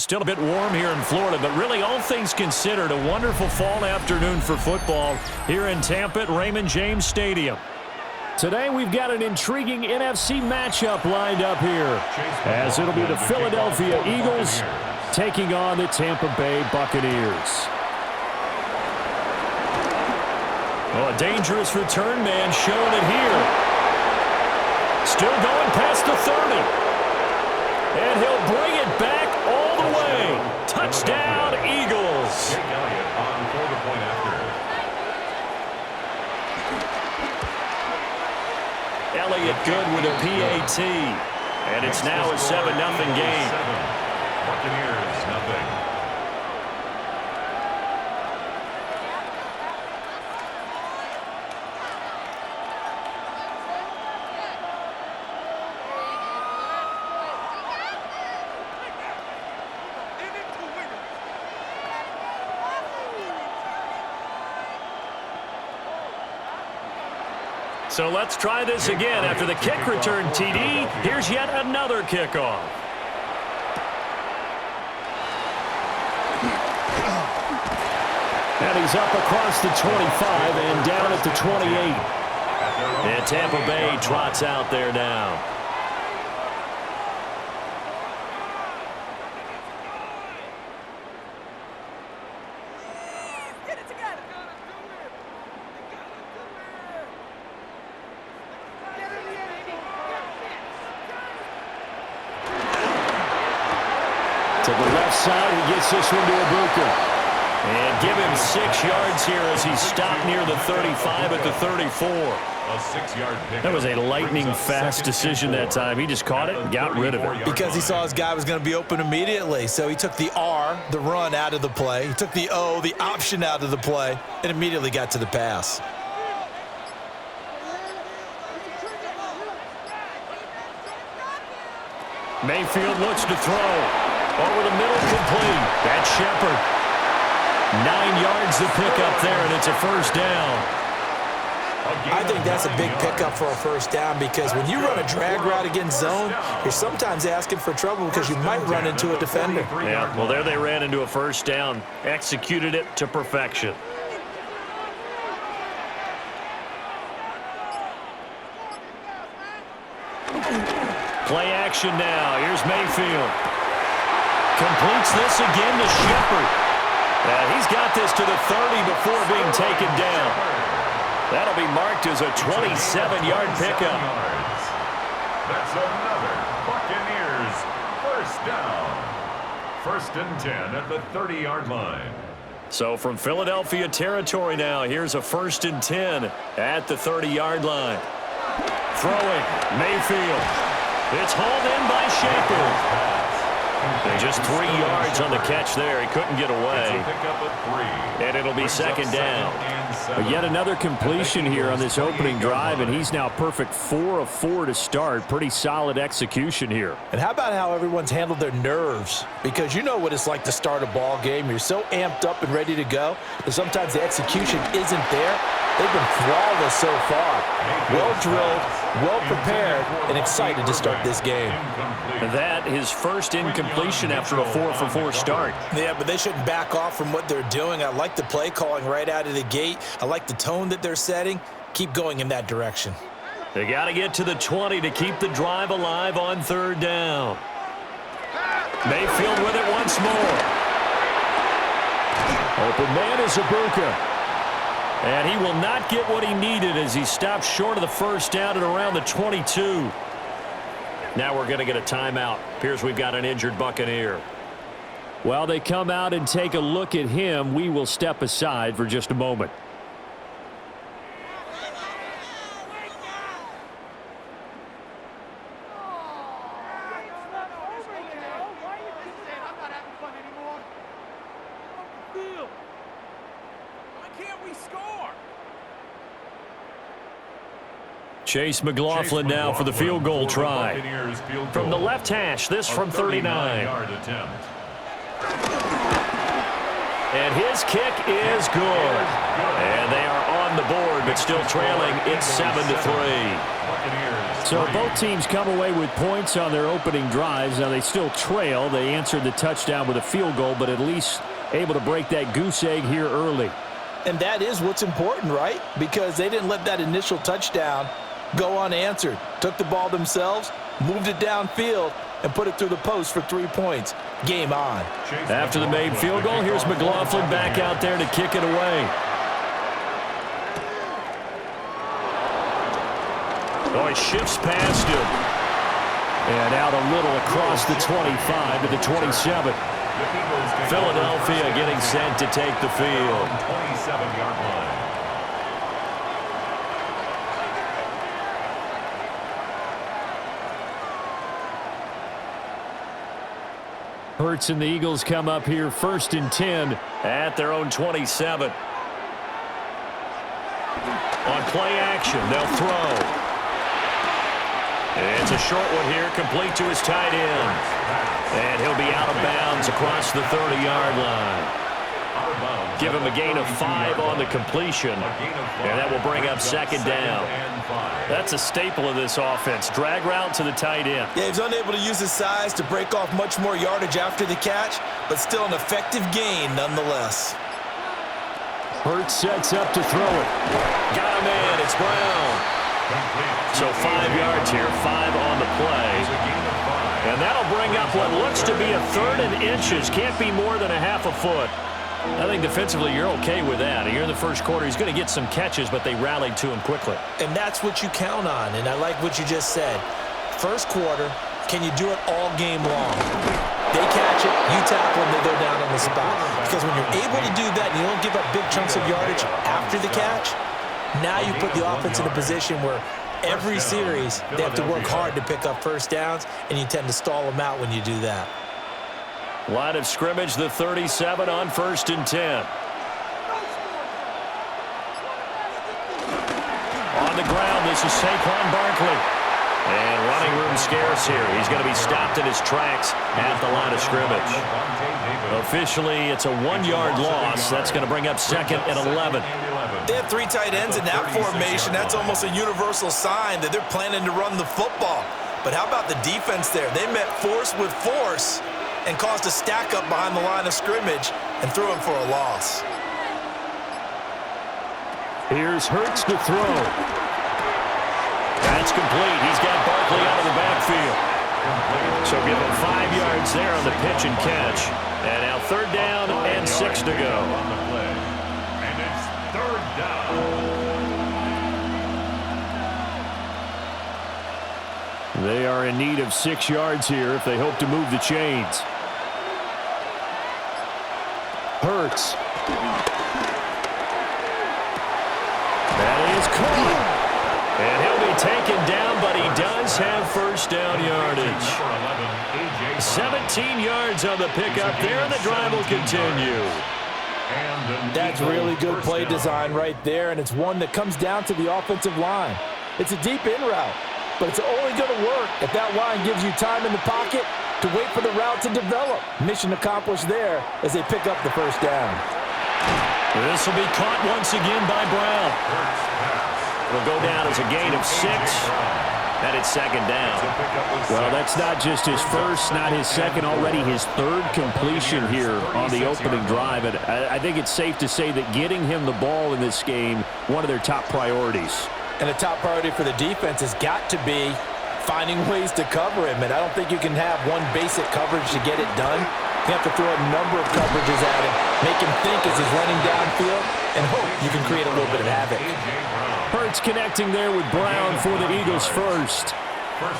Still a bit warm here in Florida, but really all things considered, a wonderful fall afternoon for football here in Tampa at Raymond James Stadium. Today we've got an intriguing NFC matchup lined up here, as it'll be the Philadelphia Eagles taking on the Tampa Bay Buccaneers. Oh, a dangerous return man showing it here. Still going past the 30. And he'll bring it back all the way. Touchdown, Eagles. Elliott good with a PAT. And it's now a 7-0 game. Buccaneers, nothing. So let's try this again. After the kick return TD, here's yet another kickoff. And he's up across the 25 and down at the 28. And Tampa Bay trots out there now. To the left side, he gets this one to Ibuka. And give him 6 yards here as he stopped near the 35 at the 34. A 6-yard pick. That was a lightning-fast decision that time. He just caught it and got rid of it. Because he saw his guy was going to be open immediately. So he took the R, the run, out of the play. He took the O, the option, out of the play, and immediately got to the pass. Mayfield looks to throw. Over the middle, complete. That's Shepard. 9 yards to pick up there, and it's a first down. I think that's a big pickup for a first down because when you run a drag route against zone, you're sometimes asking for trouble because you might run into a defender. Yeah, well, there they ran into a first down. Executed it to perfection. Play action now. Here's Mayfield. Completes this again to Shepard. He's got this to the 30 before being taken down. That'll be marked as a 27-yard pickup. That's another Buccaneers first down. 1st and 10 at the 30-yard line. So from Philadelphia territory now, here's a 1st and 10 at the 30-yard line. Throwing, Mayfield. It's hauled in by Shepard. And just 3 yards on the catch there. He couldn't get away. And it'll be 2nd down. But yet another completion here on this opening drive, and he's now perfect 4 of 4 to start. Pretty solid execution here. And how about how everyone's handled their nerves? Because you know what it's like to start a ball game. You're so amped up and ready to go, but sometimes the execution isn't there. They've been flawless so far. Well drilled, well prepared, and excited to start this game. That his first incompletion after a 4 for 4 start. Yeah, but they shouldn't back off from what they're doing. I like the play calling right out of the gate. I like the tone that they're setting. Keep going in that direction. They got to get to the 20 to keep the drive alive on 3rd down. Mayfield with it once more. Open man is Ibuka. And he will not get what he needed as he stopped short of the first down at around the 22. Now we're going to get a timeout. Appears we've got an injured Buccaneer. While they come out and take a look at him, we will step aside for just a moment. Chase McLaughlin now for the field goal try. From the left hash, this from 39. And his kick is good. And they are on the board, but still trailing. It's 7-3. So both teams come away with points on their opening drives. Now they still trail. They answered the touchdown with a field goal, but at least able to break that goose egg here early. And that is what's important, right? Because they didn't let that initial touchdown go unanswered. Took the ball themselves, moved it downfield, and put it through the post for 3 points. Game on. After the made field goal, here's McLaughlin back out there to kick it away. Oh, he shifts past him. And out a little across the 25 to the 27. Philadelphia getting set to take the field. 27-yard line. Hurts and the Eagles come up here 1st and 10 at their own 27. On play action, they'll throw. It's a short one here, complete to his tight end. And he'll be out of bounds across the 30-yard line. Give him a gain of 5 on the completion, and that will bring up 2nd down. That's a staple of this offense. Drag route to the tight end. Yeah, he's unable to use his size to break off much more yardage after the catch, but still an effective gain nonetheless. Hurts sets up to throw it. Got him in. It's Brown. So 5 yards here, 5 on the play. And that'll bring up what looks to be a 3rd and inches. Can't be more than a half a foot. I think defensively you're okay with that. Here in the first quarter, he's going to get some catches, but they rallied to him quickly. And that's what you count on, and I like what you just said. First quarter, can you do it all game long? They catch it, you tackle them, they go down on the spot. Because when you're able to do that and you don't give up big chunks of yardage after the catch, now you put the offense in a position where every series they have to work hard to pick up first downs, and you tend to stall them out when you do that. Line of scrimmage, the 37 on 1st and 10. On the ground, this is Saquon Barkley. And running room scarce here. He's going to be stopped in his tracks at the line of scrimmage. Officially, it's a 1-yard loss. That's going to bring up 2nd and 11. They have 3 tight ends in that formation. That's almost a universal sign that they're planning to run the football. But how about the defense there? They met force with force and caused a stack up behind the line of scrimmage and threw him for a loss. Here's Hurts to throw. That's complete. He's got Barkley out of the backfield. So give him 5 yards there on the pitch and catch. And now 3rd down and 6 to go. And it's 3rd down. They are in need of 6 yards here if they hope to move the chains. Hurts. That is caught. And he'll be taken down, but he does have first down yardage. 17 yards on the pickup there, and the drive will continue. That's really good play design right there, and it's one that comes down to the offensive line. It's a deep in route, but it's only going to work if that line gives you time in the pocket to wait for the route to develop. Mission accomplished there as they pick up the first down. This will be caught once again by Brown. It'll go down as a gain of 6, and it's 2nd down. Well, that's not just his first, not his second, already his 3rd completion here on the opening drive. And I think it's safe to say that getting him the ball in this game, one of their top priorities. And the top priority for the defense has got to be finding ways to cover him. And I don't think you can have one basic coverage to get it done. You have to throw a number of coverages at him, make him think as he's running downfield, and hope you can create a little bit of havoc. Hurts connecting there with Brown for the Eagles first.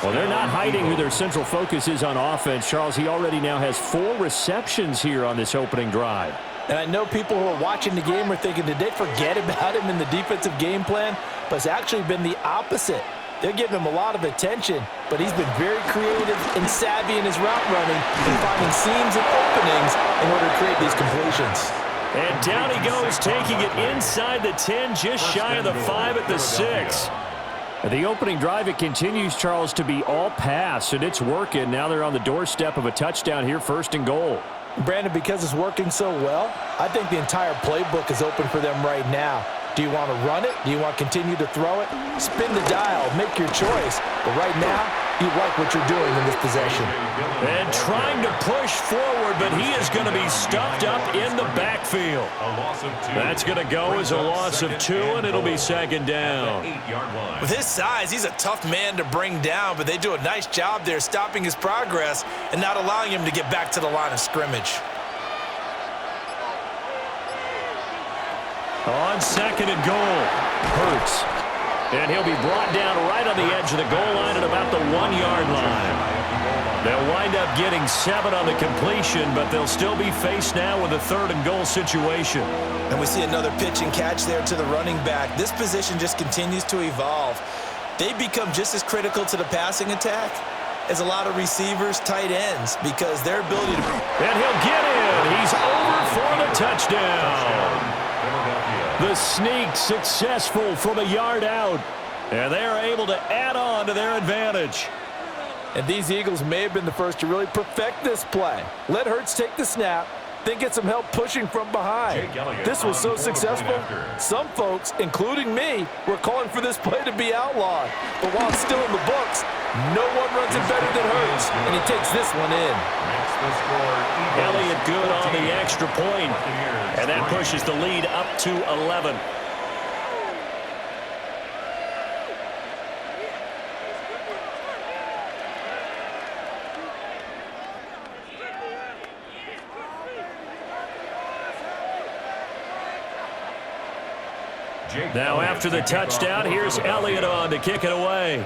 Well, they're not hiding who their central focus is on offense. Charles, he already now has 4 receptions here on this opening drive. And I know people who are watching the game are thinking, did they forget about him in the defensive game plan? But it's actually been the opposite. They're giving him a lot of attention, but he's been very creative and savvy in his route running and finding seams and openings in order to create these completions. And down he goes, taking it inside the 10, just shy of the 5 at the 6. The opening drive, it continues, Charles, to be all pass, and it's working. Now they're on the doorstep of a touchdown here, 1st and goal. Brandon, because it's working so well, I think the entire playbook is open for them right now. Do you want to run it? Do you want to continue to throw it? Spin the dial. Make your choice. But right now, you like what you're doing in this possession. And trying to push forward, but he is going to be stuffed up in the backfield. That's going to go as a loss of 2, and it'll be second down. With his size, he's a tough man to bring down, but they do a nice job there stopping his progress and not allowing him to get back to the line of scrimmage. On second and goal, Hurts. And he'll be brought down right on the edge of the goal line at about the 1-yard line. They'll wind up getting 7 on the completion, but they'll still be faced now with a 3rd and goal situation. And we see another pitch and catch there to the running back. This position just continues to evolve. They become just as critical to the passing attack as a lot of receivers, tight ends, because their ability to... And he'll get in. He's over for the touchdown. The sneak successful from a yard out. And they are able to add on to their advantage. And these Eagles may have been the first to really perfect this play. Let Hurts take the snap, then get some help pushing from behind. This was so successful, some folks, including me, were calling for this play to be outlawed. But while it's still in the books, no one runs it better than Hurts, and he takes this one in. Elliott good on the extra point, and that pushes the lead up to 11. Now after the touchdown, here's Elliott on to kick it away.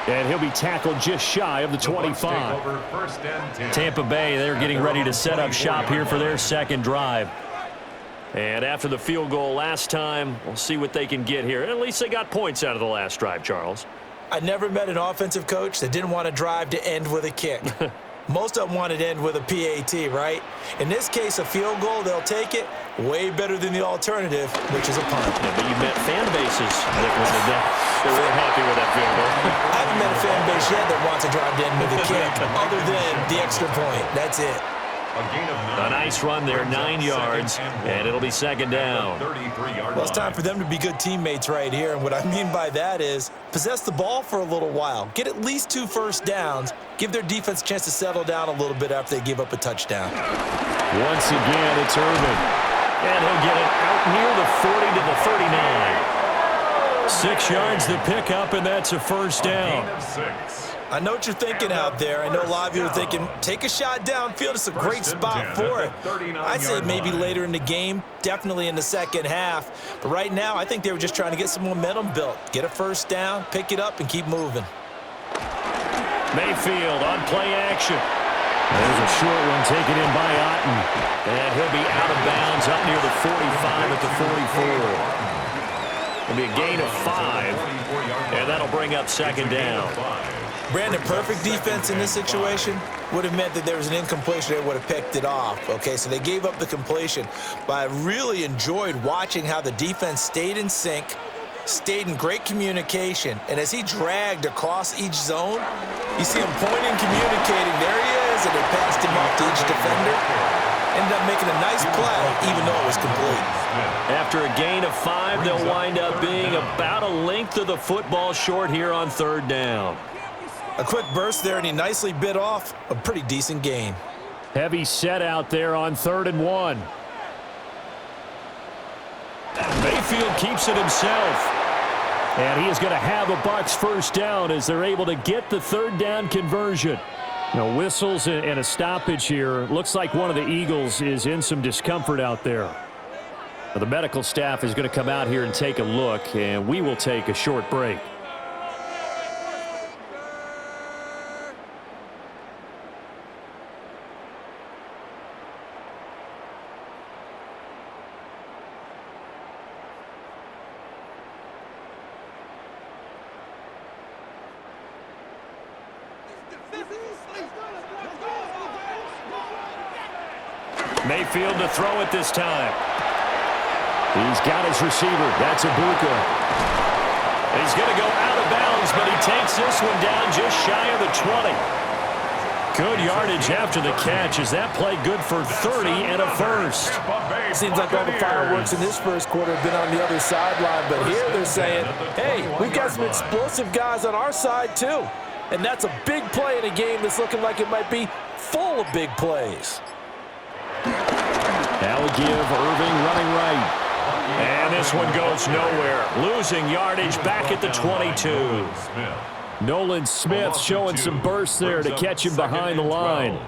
And he'll be tackled just shy of the 25. Tampa Bay, they're getting ready to set up shop here for their second drive. And after the field goal last time, we'll see what they can get here. At least they got points out of the last drive, Charles. I never met an offensive coach that didn't want a drive to end with a kick. Most of them want it to end with a PAT, right? In this case, a field goal, they'll take it. Way better than the alternative, which is a punt. Yeah, but you met fan bases that wanted that. They were happy with that field goal. I haven't met a fan base yet that wants a drive to end with a kick, other than the extra point. That's it. A nice run there, 9 yards, and it'll be second down. Well, it's time for them to be good teammates right here, and what I mean by that is possess the ball for a little while, get at least 2 first downs, give their defense a chance to settle down a little bit after they give up a touchdown. Once again, it's Irvin, and he'll get it out near the 40 to the 39. 6 yards the pickup, and that's a first down. I know what you're thinking out there. I know a lot of you are thinking, take a shot downfield. It's a great spot for it. I'd say maybe later in the game, definitely in the second half. But right now, I think they were just trying to get some momentum built. Get a first down, pick it up, and keep moving. Mayfield on play action. There's a short one taken in by Otten. And he'll be out of bounds up near the 45 at the 44. It'll be a gain of 5, and that'll bring up second down. Brandon, perfect defense in this situation would have meant that there was an incompletion. They would have picked it off. Okay, so they gave up the completion. But I really enjoyed watching how the defense stayed in sync, stayed in great communication. And as he dragged across each zone, you see him pointing, communicating. There he is, and they passed him off to each defender. Ended up making a nice play, even though it was complete. After a gain of 5, they'll wind up being about a length of the football short here on third down. A quick burst there, and he nicely bit off a pretty decent gain. Heavy set out there on 3rd and 1. Mayfield keeps it himself. And he is going to have a Bucs first down as they're able to get the 3rd down conversion. No whistles and a stoppage here. Looks like one of the Eagles is in some discomfort out there. Now, the medical staff is going to come out here and take a look, and we will take a short break. Mayfield to throw it this time. He's got his receiver. That's Buccaneers. He's going to go out of bounds, but he takes this one down just shy of the 20. Good yardage after the catch. Is that play good for 30 and a first? Seems like all the fireworks in this first quarter have been on the other sideline, but here they're saying, hey, we've got some explosive guys on our side too. And that's a big play in a game that's looking like it might be full of big plays. That will give Irving running right. And this one goes nowhere. Losing yardage back at the 22. Nolan Smith showing some burst there to catch him behind the line.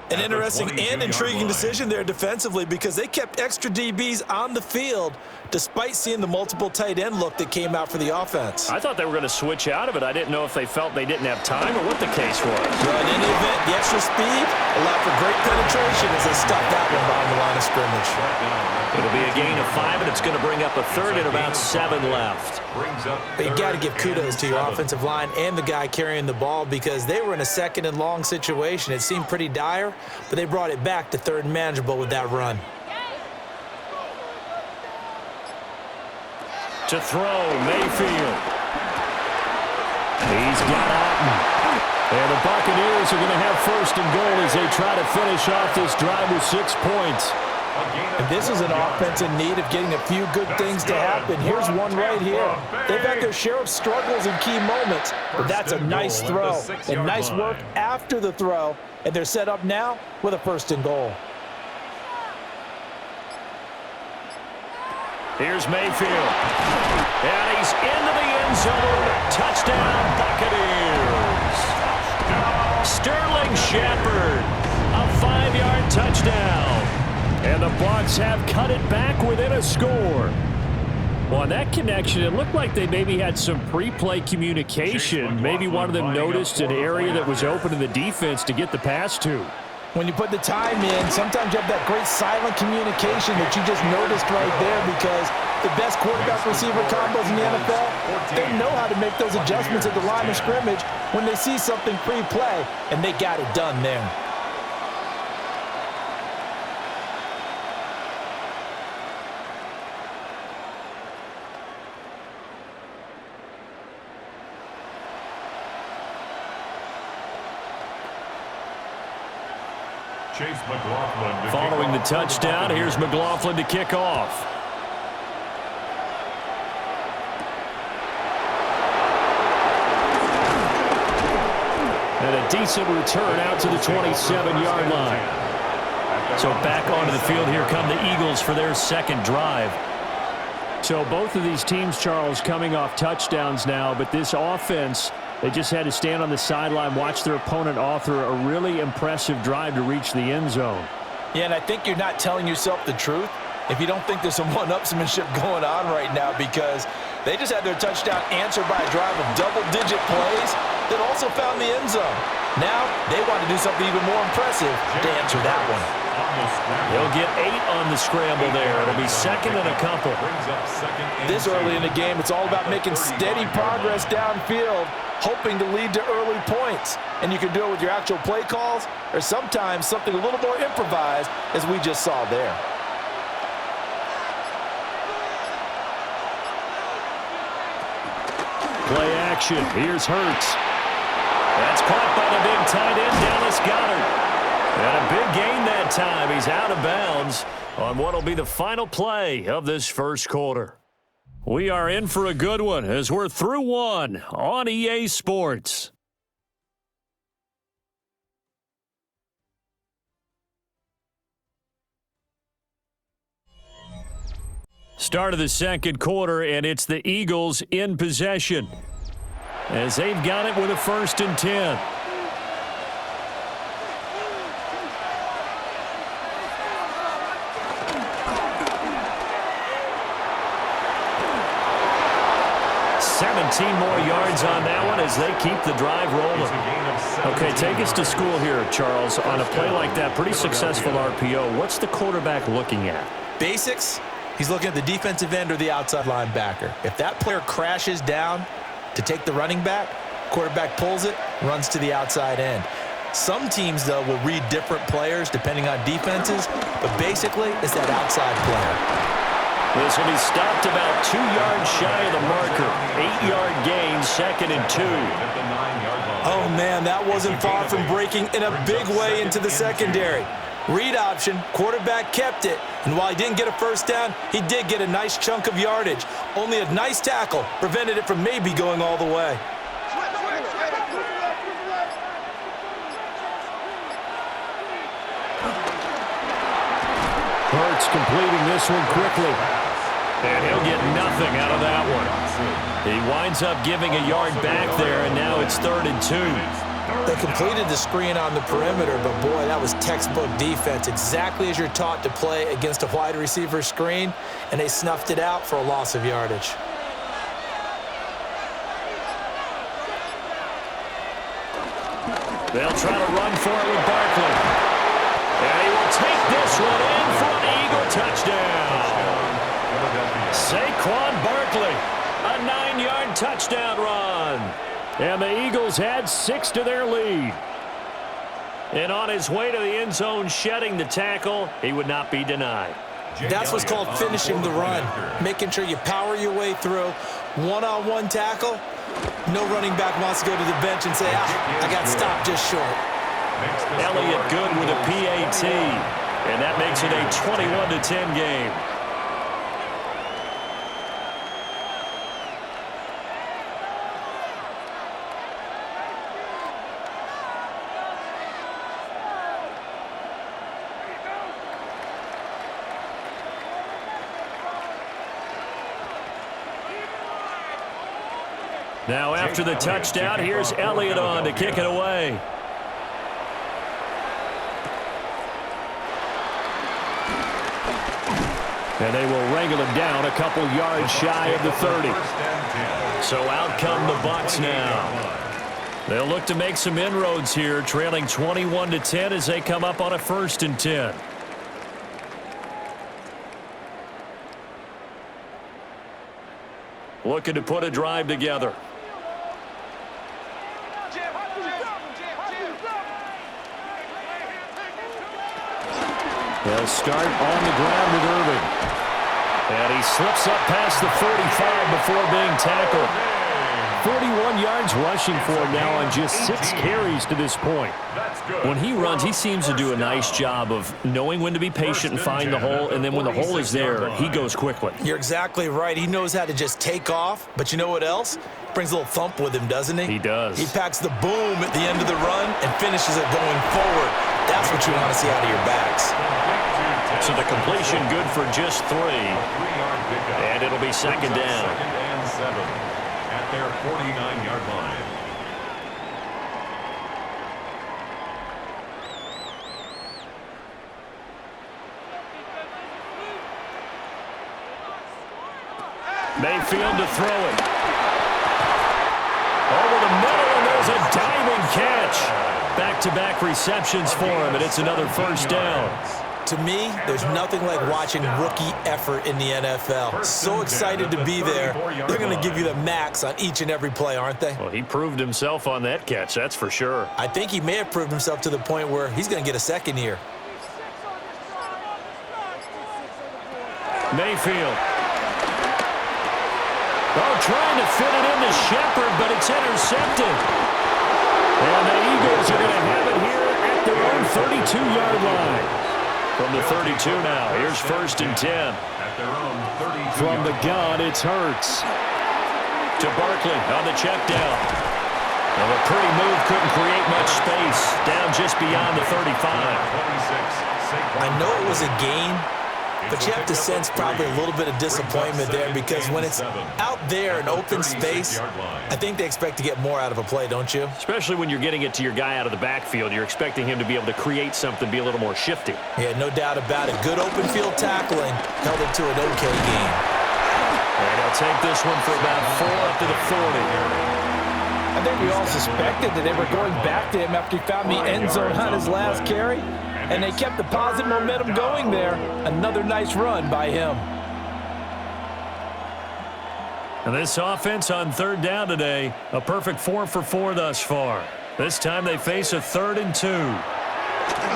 An interesting and intriguing decision there defensively because they kept extra DBs on the field despite seeing the multiple tight end look that came out for the offense. I thought they were going to switch out of it. I didn't know if they felt they didn't have time or what the case was. Well, in any event, the extra speed allowed for great penetration as they stopped that one behind the line of scrimmage. It'll be a gain of 5, and it's going to bring up a third and about 7 left. But you got to give kudos to your offensive line and the guy carrying the ball because they were in a second and long situation. It seemed pretty dire, but they brought it back to third and manageable with that run. To throw, Mayfield. He's got Alton. And the Buccaneers are going to have first and goal as they try to finish off this drive with 6 points. And this is an offense in need of getting a few good things to happen. Here's one right here. They've had their share of struggles in key moments, but that's a nice throw and nice work after the throw. And they're set up now with a first and goal. Here's Mayfield. And he's into the end zone. Touchdown, Buccaneers. Sterling Shepard, a 5-yard touchdown. And the Bucs have cut it back within a score. Well, on that connection, it looked like they maybe had some pre-play communication. Maybe one of them noticed an area that was open in the defense to get the pass to. When you put the time in, sometimes you have that great silent communication that you just noticed right there because the best quarterback-receiver combos in the NFL, they know how to make those adjustments at the line of scrimmage when they see something pre-play, and they got it done there. Following the touchdown, here's McLaughlin to kick off. And a decent return out to the 27-yard line. So back onto the field, here come the Eagles for their second drive. So both of these teams, Charles, coming off touchdowns now, but this offense, they just had to stand on the sideline, watch their opponent author a really impressive drive to reach the end zone. Yeah, and I think you're not telling yourself the truth if you don't think there's some one-upsmanship going on right now because they just had their touchdown answered by a drive of double-digit plays that also found the end zone. Now they want to do something even more impressive to answer that one. They'll get 8 on the scramble there. It'll be second and a couple. This early in the game, it's all about making steady progress downfield, hoping to lead to early points. And you can do it with your actual play calls or sometimes something a little more improvised as we just saw there. Play action. Here's Hurts. That's caught by the big tight end, Dallas Goedert. And a big gain that time. He's out of bounds on what will be the final play of this first quarter. We are in for a good one as we're through one on EA Sports. Start of the second quarter, and it's the Eagles in possession as they've got it with a 1st and 10. More yards on that one as they keep the drive rolling. Okay, take us to school here, Charles. On a play like that, pretty successful RPO. What's the quarterback looking at? Basics. He's looking at the defensive end or the outside linebacker. If that player crashes down to take the running back, quarterback pulls it, runs to the outside end. Some teams, though, will read different players depending on defenses, but basically it's that outside player. This will be stopped about 2 yards shy of the marker. 8-yard gain, 2nd and 2. Oh, man, that wasn't far from breaking in a big way into the secondary. Read option, quarterback kept it, and while he didn't get a first down, he did get a nice chunk of yardage. Only a nice tackle prevented it from maybe going all the way. Hurts completing this one quickly. And he'll get nothing out of that one. He winds up giving a yard back there, and now it's 3rd and 2. They completed the screen on the perimeter, but boy, that was textbook defense, exactly as you're taught to play against a wide receiver screen, and they snuffed it out for a loss of yardage. They'll try to run for it with Barkley. And he will take this one in for an Eagle touchdown. Saquon Barkley, a 9-yard touchdown run. And the Eagles add 6 to their lead. And on his way to the end zone, shedding the tackle, he would not be denied. That's what's called finishing the run, making sure you power your way through. One-on-one tackle, no running back wants to go to the bench and say, I got stopped just short. Elliott good with a PAT, and that makes it a 21-10 game. Now after the touchdown, here's Elliott on to kick it away. And they will wrangle him down a couple yards shy of the 30. So out come the Bucs now. They'll look to make some inroads here, trailing 21-10 as they come up on a 1st and 10. Looking to put a drive together. They'll start on the ground with Irving. And he slips up past the 45 before being tackled. 41 yards rushing for him now on just 6 carries to this point. When he runs, he seems to do a nice job of knowing when to be patient and find the hole, and then when the hole is there, he goes quickly. You're exactly right. He knows how to just take off, but you know what else? Brings a little thump with him, doesn't he? He does. He packs the boom at the end of the run and finishes it going forward. That's what you want to see out of your backs. So the completion good for just 3. And it'll be 2nd down. 2nd and 7 at their 49-yard line. Mayfield to throw it. Over the middle, and there's a diving catch. Back-to-back receptions for him, and it's another 1st down. To me, there's nothing like watching rookie effort in the NFL. So excited to be there. They're going to give you the max on each and every play, aren't they? Well, he proved himself on that catch, that's for sure. I think he may have proved himself to the point where he's going to get a 2nd year. Mayfield. Oh, trying to fit it into Shepard, but it's intercepted. And the Eagles are going to have it here at their own 32-yard line. From the 32 now, here's 1st and 10. At their own 32. From the gun, it's Hurts. To Barkley on the check down. Well, a pretty move couldn't create much space. Down just beyond the 35. I know it was a gain, but you have to sense probably a little bit of disappointment there because when it's out there in open space, I think they expect to get more out of a play, don't you? Especially when you're getting it to your guy out of the backfield. You're expecting him to be able to create something, be a little more shifty. Yeah, no doubt about it. Good open field tackling held it to an okay game. And he'll take this one for about 4 up to the 40. I think we all suspected that they were going back to him after he found the end zone on his last carry, and they kept the positive momentum going there. Another nice run by him. And this offense on 3rd down today, a perfect 4 for 4 thus far. This time they face a 3rd and 2.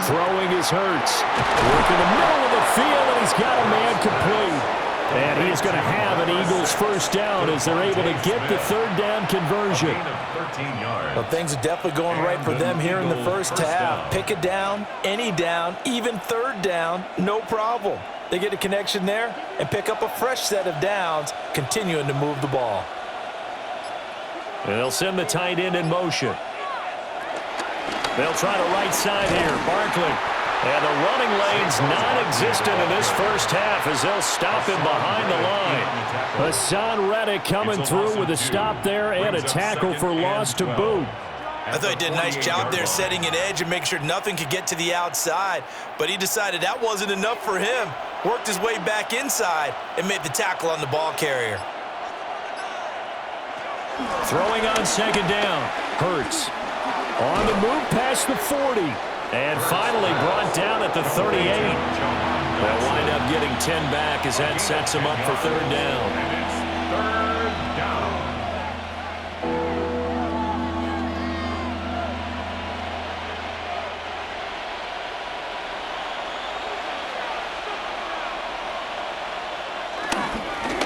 Throwing his Hurts. Working the middle of the field, and he's got a man complete. And he is going to have an Eagles first down as they're able to get the third down conversion. Well, things are definitely going right for them here in the first half. Pick a down, any down, even third down, no problem. They get a connection there and pick up a fresh set of downs, continuing to move the ball. And they'll send the tight end in motion. They'll try the right side here. Barkley. And the running lane's non-existent in this first half as they'll stop him behind the line. Hassan Reddick coming through with a stop there and a tackle for loss to boot. I thought he did a nice job there setting an edge and making sure nothing could get to the outside. But he decided that wasn't enough for him. Worked his way back inside and made the tackle on the ball carrier. Throwing on second down. Hurts. On the move past the 40. And finally brought down at the 38. They'll wind up getting 10 back as that sets them up for third down. Third down.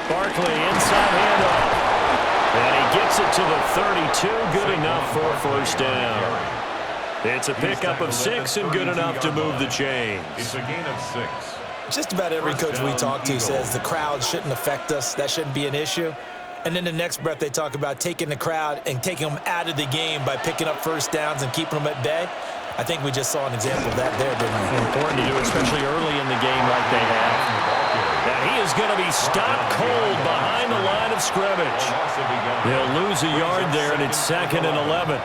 Barkley inside handoff. And he gets it to the 32. Good enough for a first down. It's a pickup of 6 and good enough to move the chains. It's a gain of 6. Just about every coach we talk to says the crowd shouldn't affect us. That shouldn't be an issue. And then the next breath they talk about taking the crowd and taking them out of the game by picking up first downs and keeping them at bay. I think we just saw an example of that there, didn't we? Important to do, especially early in the game like they have. And he is going to be stopped cold behind the line of scrimmage. They'll lose a yard there, and it's 2nd and 11.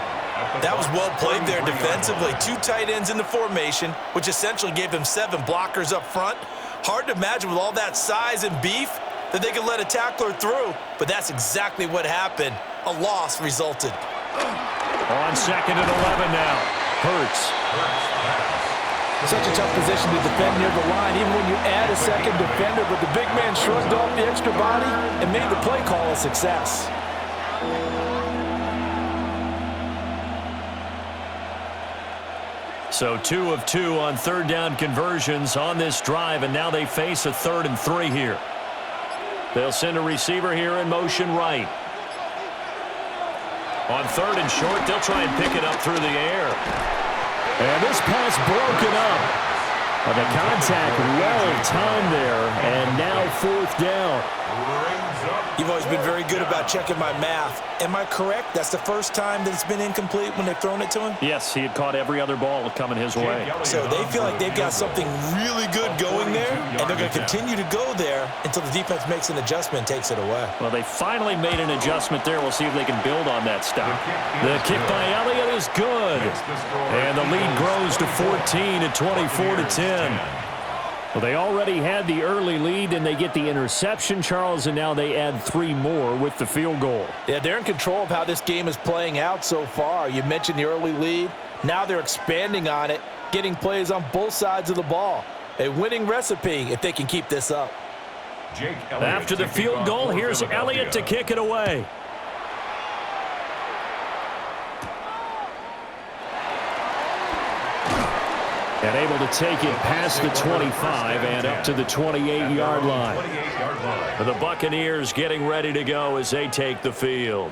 That was well played there defensively. 2 tight ends in the formation, which essentially gave them 7 blockers up front. Hard to imagine with all that size and beef that they could let a tackler through, but that's exactly what happened. A loss resulted. On 2nd and 11 now. Hurts. Such a tough position to defend near the line, even when you add a second defender, but the big man shrugged off the extra body and made the play call a success. So 2 of 2 on third down conversions on this drive, and now they face a 3rd and 3 here. They'll send a receiver here in motion right. On 3rd and short, they'll try and pick it up through the air. And this pass broken up. But the contact well timed there, and now 4th down. You've always been very good about checking my math. Am I correct? That's the first time that it's been incomplete when they've thrown it to him? Yes, he had caught every other ball coming his way. So they feel like they've got something really good going there, and they're going to continue to go there until the defense makes an adjustment and takes it away. Well, they finally made an adjustment there. We'll see if they can build on that stop. The kick by Elliott is good. And the lead grows to 14 at 24-10. Well, they already had the early lead, and they get the interception, Charles, and now they add 3 more with the field goal. Yeah, they're in control of how this game is playing out so far. You mentioned the early lead. Now they're expanding on it, getting plays on both sides of the ball. A winning recipe if they can keep this up. After the field goal, here's Elliott to kick it away. And able to take it past the 25 and up to the 28-yard line. The Buccaneers getting ready to go as they take the field.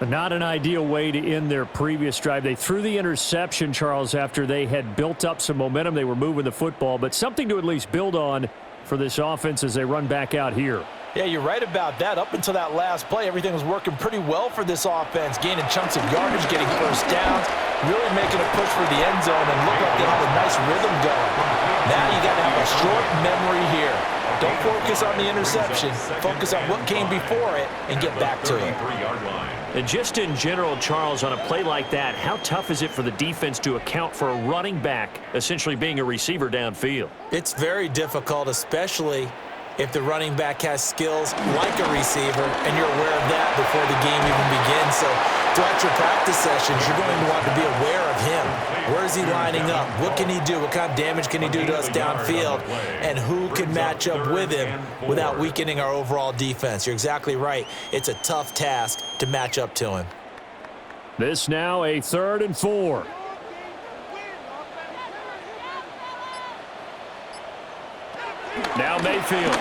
Not an ideal way to end their previous drive. They threw the interception, Charles, after they had built up some momentum. They were moving the football, but something to at least build on for this offense as they run back out here. Yeah, you're right about that. Up until that last play, everything was working pretty well for this offense, gaining chunks of yardage, getting first downs, really making a push for the end zone, and looked like they had a nice rhythm going. Now you got to have a short memory here. Don't focus on the interception. Focus on what came before it and get back to it. And just in general, Charles, on a play like that, how tough is it for the defense to account for a running back essentially being a receiver downfield? It's very difficult, especially if the running back has skills like a receiver, and you're aware of that before the game even begins. So throughout your practice sessions, you're going to want to be aware of him. Where is he lining up? What can he do? What kind of damage can he do to us downfield? And who can match up with him without weakening our overall defense? You're exactly right. It's a tough task to match up to him. This now a 3rd and 4. Now Mayfield.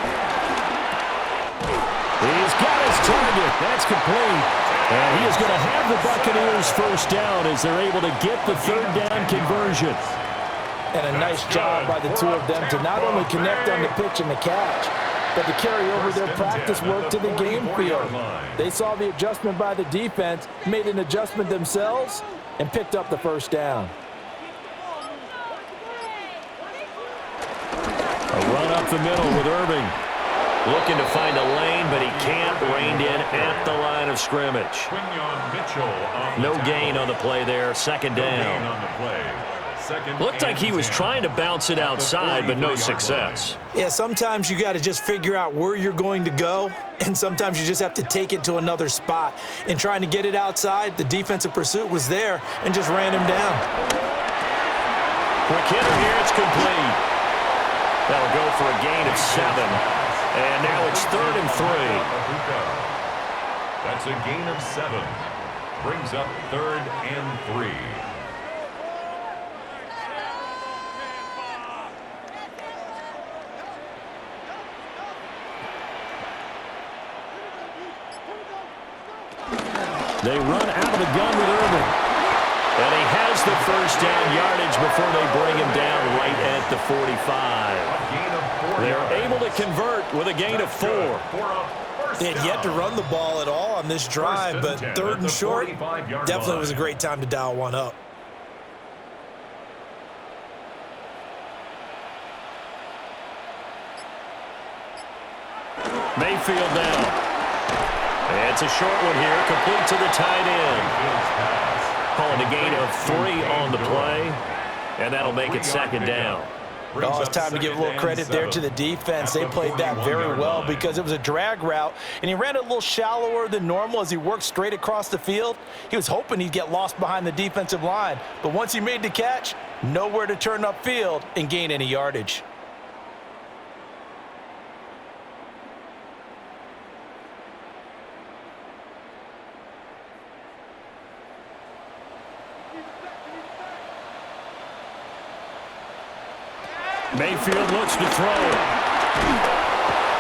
He's got his target. That's complete. And he is going to have the Buccaneers first down as they're able to get the third down conversion. And a nice job by the two of them to not only connect on the pitch and the catch, but to carry over their practice work to the game field. They saw the adjustment by the defense, made an adjustment themselves, and picked up the first down. A run up the middle with Irving. Looking to find a lane, but he can't. Reined in at the line of scrimmage. No gain on the play there. Second down. Looked like he was trying to bounce it outside, but no success. Yeah, sometimes you got to just figure out where you're going to go, and sometimes you just have to take it to another spot. In trying to get it outside, the defensive pursuit was there and just ran him down. Quick hitter here, it's complete. That'll go for a gain of 7. And now it's 3rd and 3. That's a gain of 7. Brings up 3rd and 3. They run out of the gun with Irving. And he has the first down yardage before they bring him down right at the 45. They're able to convert with a gain of 4. They had yet to run the ball at all on this drive, but 3rd and short definitely was a great time to dial one up. Mayfield down. It's a short one here, complete to the tight end. Calling a gain of 3 on the play, and that'll make it 2nd down. Oh, it's time to give a little credit there to the defense. They played that very well because it was a drag route, and he ran it a little shallower than normal as he worked straight across the field. He was hoping he'd get lost behind the defensive line, but once he made the catch, nowhere to turn upfield and gain any yardage. Mayfield looks to throw.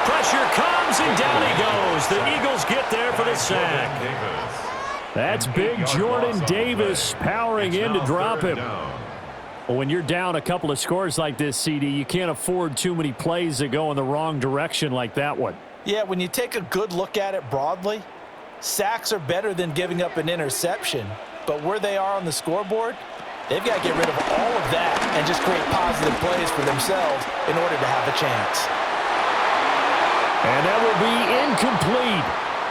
Pressure comes, and down he goes. The Eagles get there for the sack. That's big Jordan Davis powering in to drop him. Well, when you're down a couple of scores like this, CD, you can't afford too many plays that go in the wrong direction like that one. Yeah, when you take a good look at it broadly, sacks are better than giving up an interception. But where they are on the scoreboard, they've got to get rid of all of that and just create positive plays for themselves in order to have a chance. And that will be incomplete.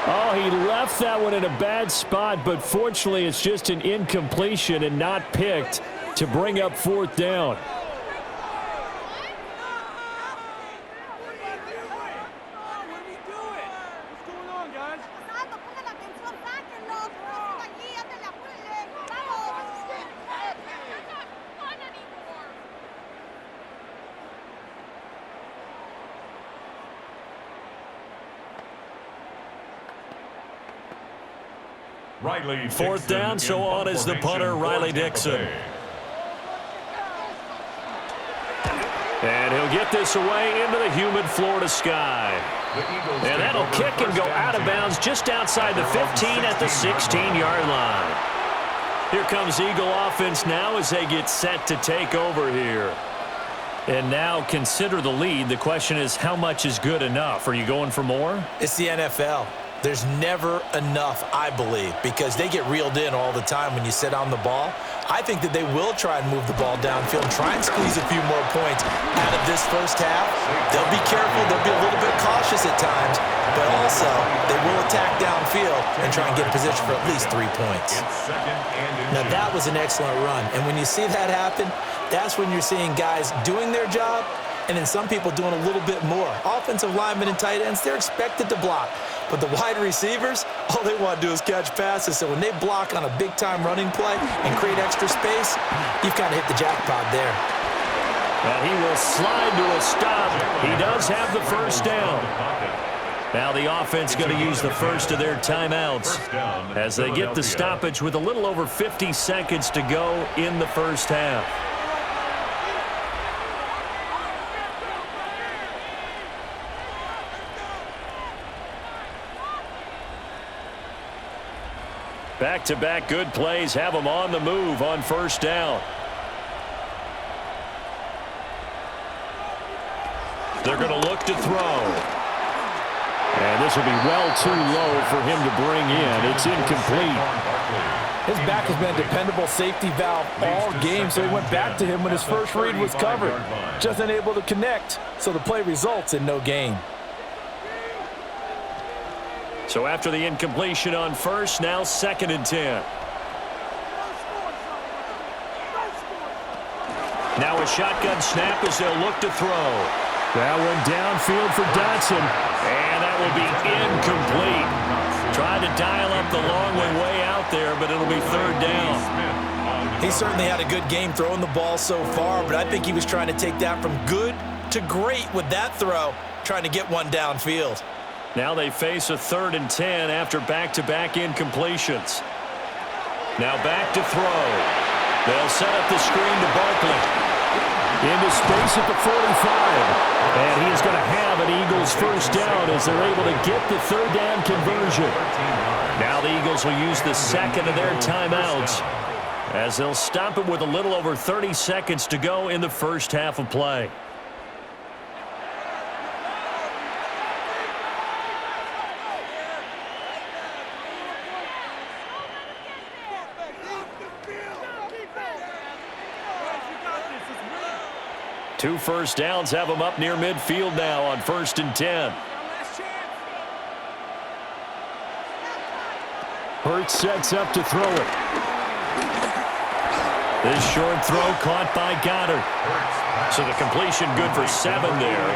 Oh, he left that one in a bad spot, but fortunately it's just an incompletion and not picked to bring up 4th down. Riley 4th down, so on is the punter, Riley Dixon. And he'll get this away into the humid Florida sky. And that'll kick and go out of bounds just outside the 15 at the 16-yard line. Here comes Eagle offense now as they get set to take over here. And now consider the lead. The question is, how much is good enough? Are you going for more? It's the NFL. There's never enough, I believe, because they get reeled in all the time when you sit on the ball. I think that they will try and move the ball downfield and try and squeeze a few more points out of this first half. They'll be careful. They'll be a little bit cautious at times, but also they will attack downfield and try and get in position for at least 3 points. Now, that was an excellent run, and when you see that happen, that's when you're seeing guys doing their job and then some people doing a little bit more. Offensive linemen and tight ends, they're expected to block. But the wide receivers, all they want to do is catch passes. So when they block on a big-time running play and create extra space, you've kind of hit the jackpot there. And he will slide to a stop. He does have the first down. Now the offense going to use the first of their timeouts as they get the stoppage with a little over 50 seconds to go in the first half. Back-to-back good plays have them on the move on first down. They're going to look to throw. And this will be well too low for him to bring in. It's incomplete. His back has been a dependable safety valve all game, so he went back to him when his first read was covered. Just unable to connect, so the play results in no gain. So after the incompletion on first, now 2nd and 10. Now a shotgun snap as they'll look to throw. That one downfield for Dotson. And that will be incomplete. Tried to dial up the long way out there, but it'll be 3rd down. He certainly had a good game throwing the ball so far, but I think he was trying to take that from good to great with that throw, trying to get one downfield. Now they face a 3rd and 10 after back-to-back incompletions. Now back to throw. They'll set up the screen to Barkley. Into space at the 45. And he is going to have an Eagles first down as they're able to get the 3rd down conversion. Now the Eagles will use the 2nd of their timeouts as they'll stop it with a little over 30 seconds to go in the first half of play. Two first downs have them up near midfield now on 1st and 10. Hurts sets up to throw it. This short throw caught by Goddard. So the completion good for 7 there.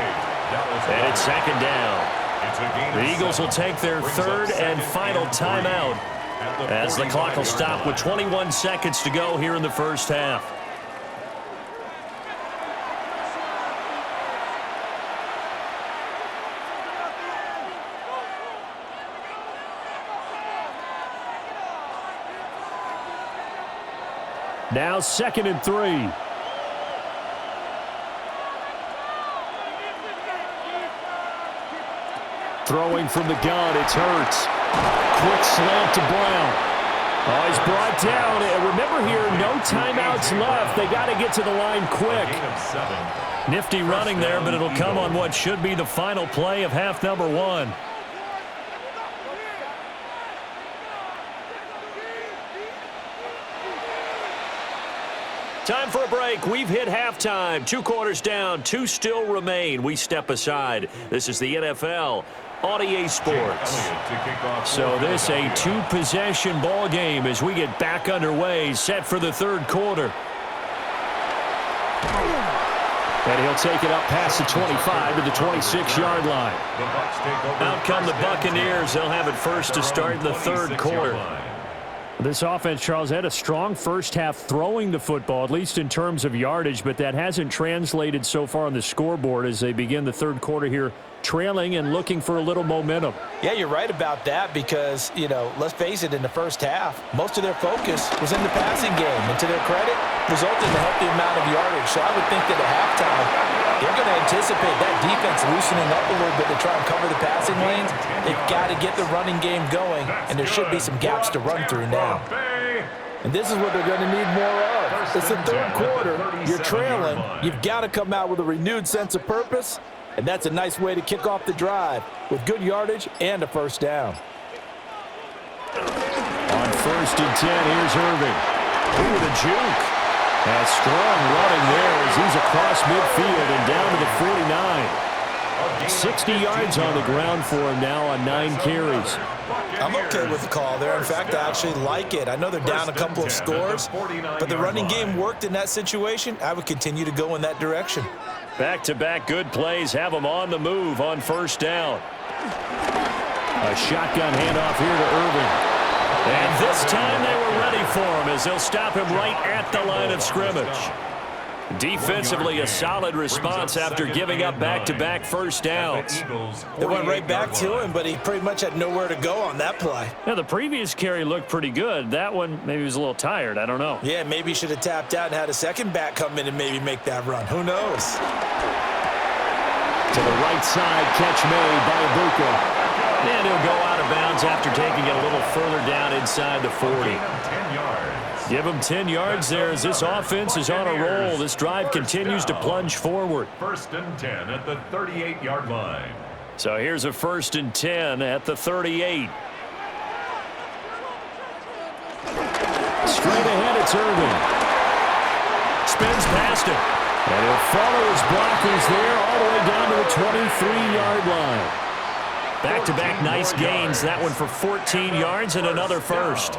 And it's 2nd down. The Eagles will take their 3rd and final timeout as the clock will stop with 21 seconds to go here in the first half. Now 2nd and 3. Throwing from the gun, it's Hurts. Quick slant to Brown. Oh, he's brought down. And remember here, no timeouts left. They got to get to the line quick. Nifty running there, but it'll come on what should be the final play of half number 1. Time for a break. We've hit halftime. 2 quarters down. 2 still remain. We step aside. This is the NFL on EA Sports. So this a 2-possession ball game as we get back underway, set for the 3rd quarter. And he'll take it up past the 25 to the 26-yard line. Out come the Buccaneers. They'll have it first to start the 3rd quarter. This offense, Charles, had a strong first half throwing the football, at least in terms of yardage, but that hasn't translated so far on the scoreboard as they begin the 3rd quarter here, trailing and looking for a little momentum. Yeah, you're right about that because, let's face it, in the first half, most of their focus was in the passing game. And to their credit, resulted in a healthy amount of yardage. So I would think that at halftime, they're going to anticipate that defense loosening up a little bit to try and cover the passing lanes. They've got to get the running game going, and there should be some gaps to run through now. And this is what they're going to need more of. It's the 3rd quarter. You're trailing. You've got to come out with a renewed sense of purpose, and that's a nice way to kick off the drive with good yardage and a first down. On 1st and 10, here's Irving. Ooh, the juke. That strong running there as he's across midfield and down to the 49. 60 yards on the ground for him now on 9 carries. I'm okay with the call there. In fact, I actually like it. I know they're down a couple of scores, but the running game worked in that situation. I would continue to go in that direction. Back-to-back good plays have them on the move on 1st down. A shotgun handoff here to Irving. And this time they were ready for him as they'll stop him right at the line of scrimmage. Defensively, a solid response after giving up back-to-back first downs. They went right back to him, but he pretty much had nowhere to go on that play. Now, the previous carry looked pretty good. That one, maybe he was a little tired. I don't know. Yeah, maybe he should have tapped out and had a second back come in and maybe make that run. Who knows? To the right side, catch made by Bucca. And he'll go out of bounds after taking it a little further down inside the 40. 10 yards. Give them 10 yards there as this offense is on a roll. This drive continues to plunge forward. 1st and 10 at the 38-yard line. So here's a 1st and 10 at the 38. Straight ahead, it's Irvin. Spins past him. And he'll follow his blockers there all the way down to the 23-yard line. Back-to-back nice gains. That one for 14 yards and another first.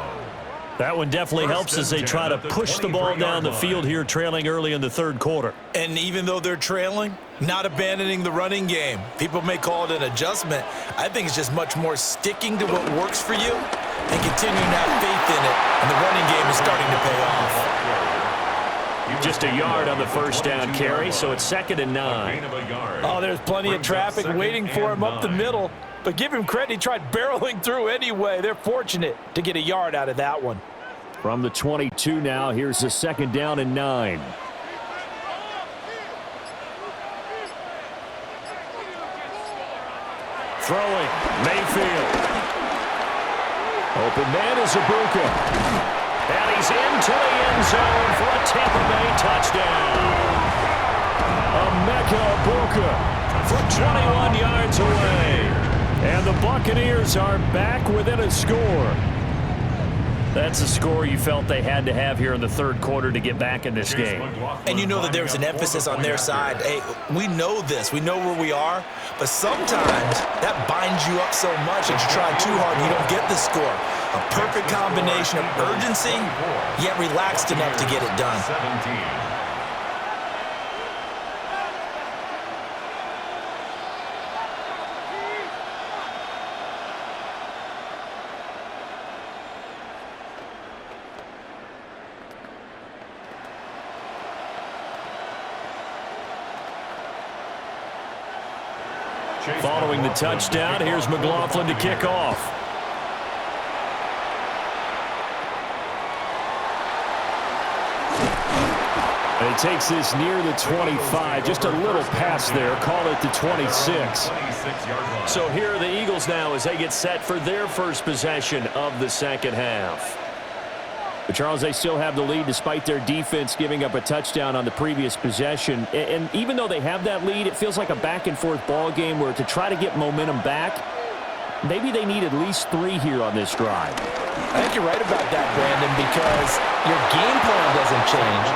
That one definitely helps as they try to push the ball down the field here, trailing early in the third quarter. And even though they're trailing, not abandoning the running game. People may call it an adjustment. I think it's just much more sticking to what works for you and continuing to have faith in it. And the running game is starting to pay off. Just a yard on the first down carry, so it's 2nd and 9. Oh, there's plenty of traffic waiting for him up the middle. But give him credit, he tried barreling through anyway. They're fortunate to get a yard out of that one. From the 22 now, here's the 2nd down and 9. Throwing, Mayfield. Open man is Buccaneers. And he's into the end zone for a Tampa Bay touchdown. Buccaneers For 21 yards away. And the Buccaneers are back within a score. That's a score you felt they had to have here in the third quarter to get back in this game. And you know that there's an emphasis on their side. Hey, we know this. We know where we are. But sometimes that binds you up so much that you try too hard and you don't get the score. A perfect combination of urgency, yet relaxed enough to get it done. 17. Following the touchdown, here's McLaughlin to kick off. And he takes this near the 25. Just a little pass there. Call it the 26. So here are the Eagles now as they get set for their first possession of the second half. But Charles, they still have the lead despite their defense giving up a touchdown on the previous possession. And even though they have that lead, it feels like a back-and-forth ball game where to try to get momentum back, maybe they need at least 3 here on this drive. I think you're right about that, Brandon, because your game plan doesn't change.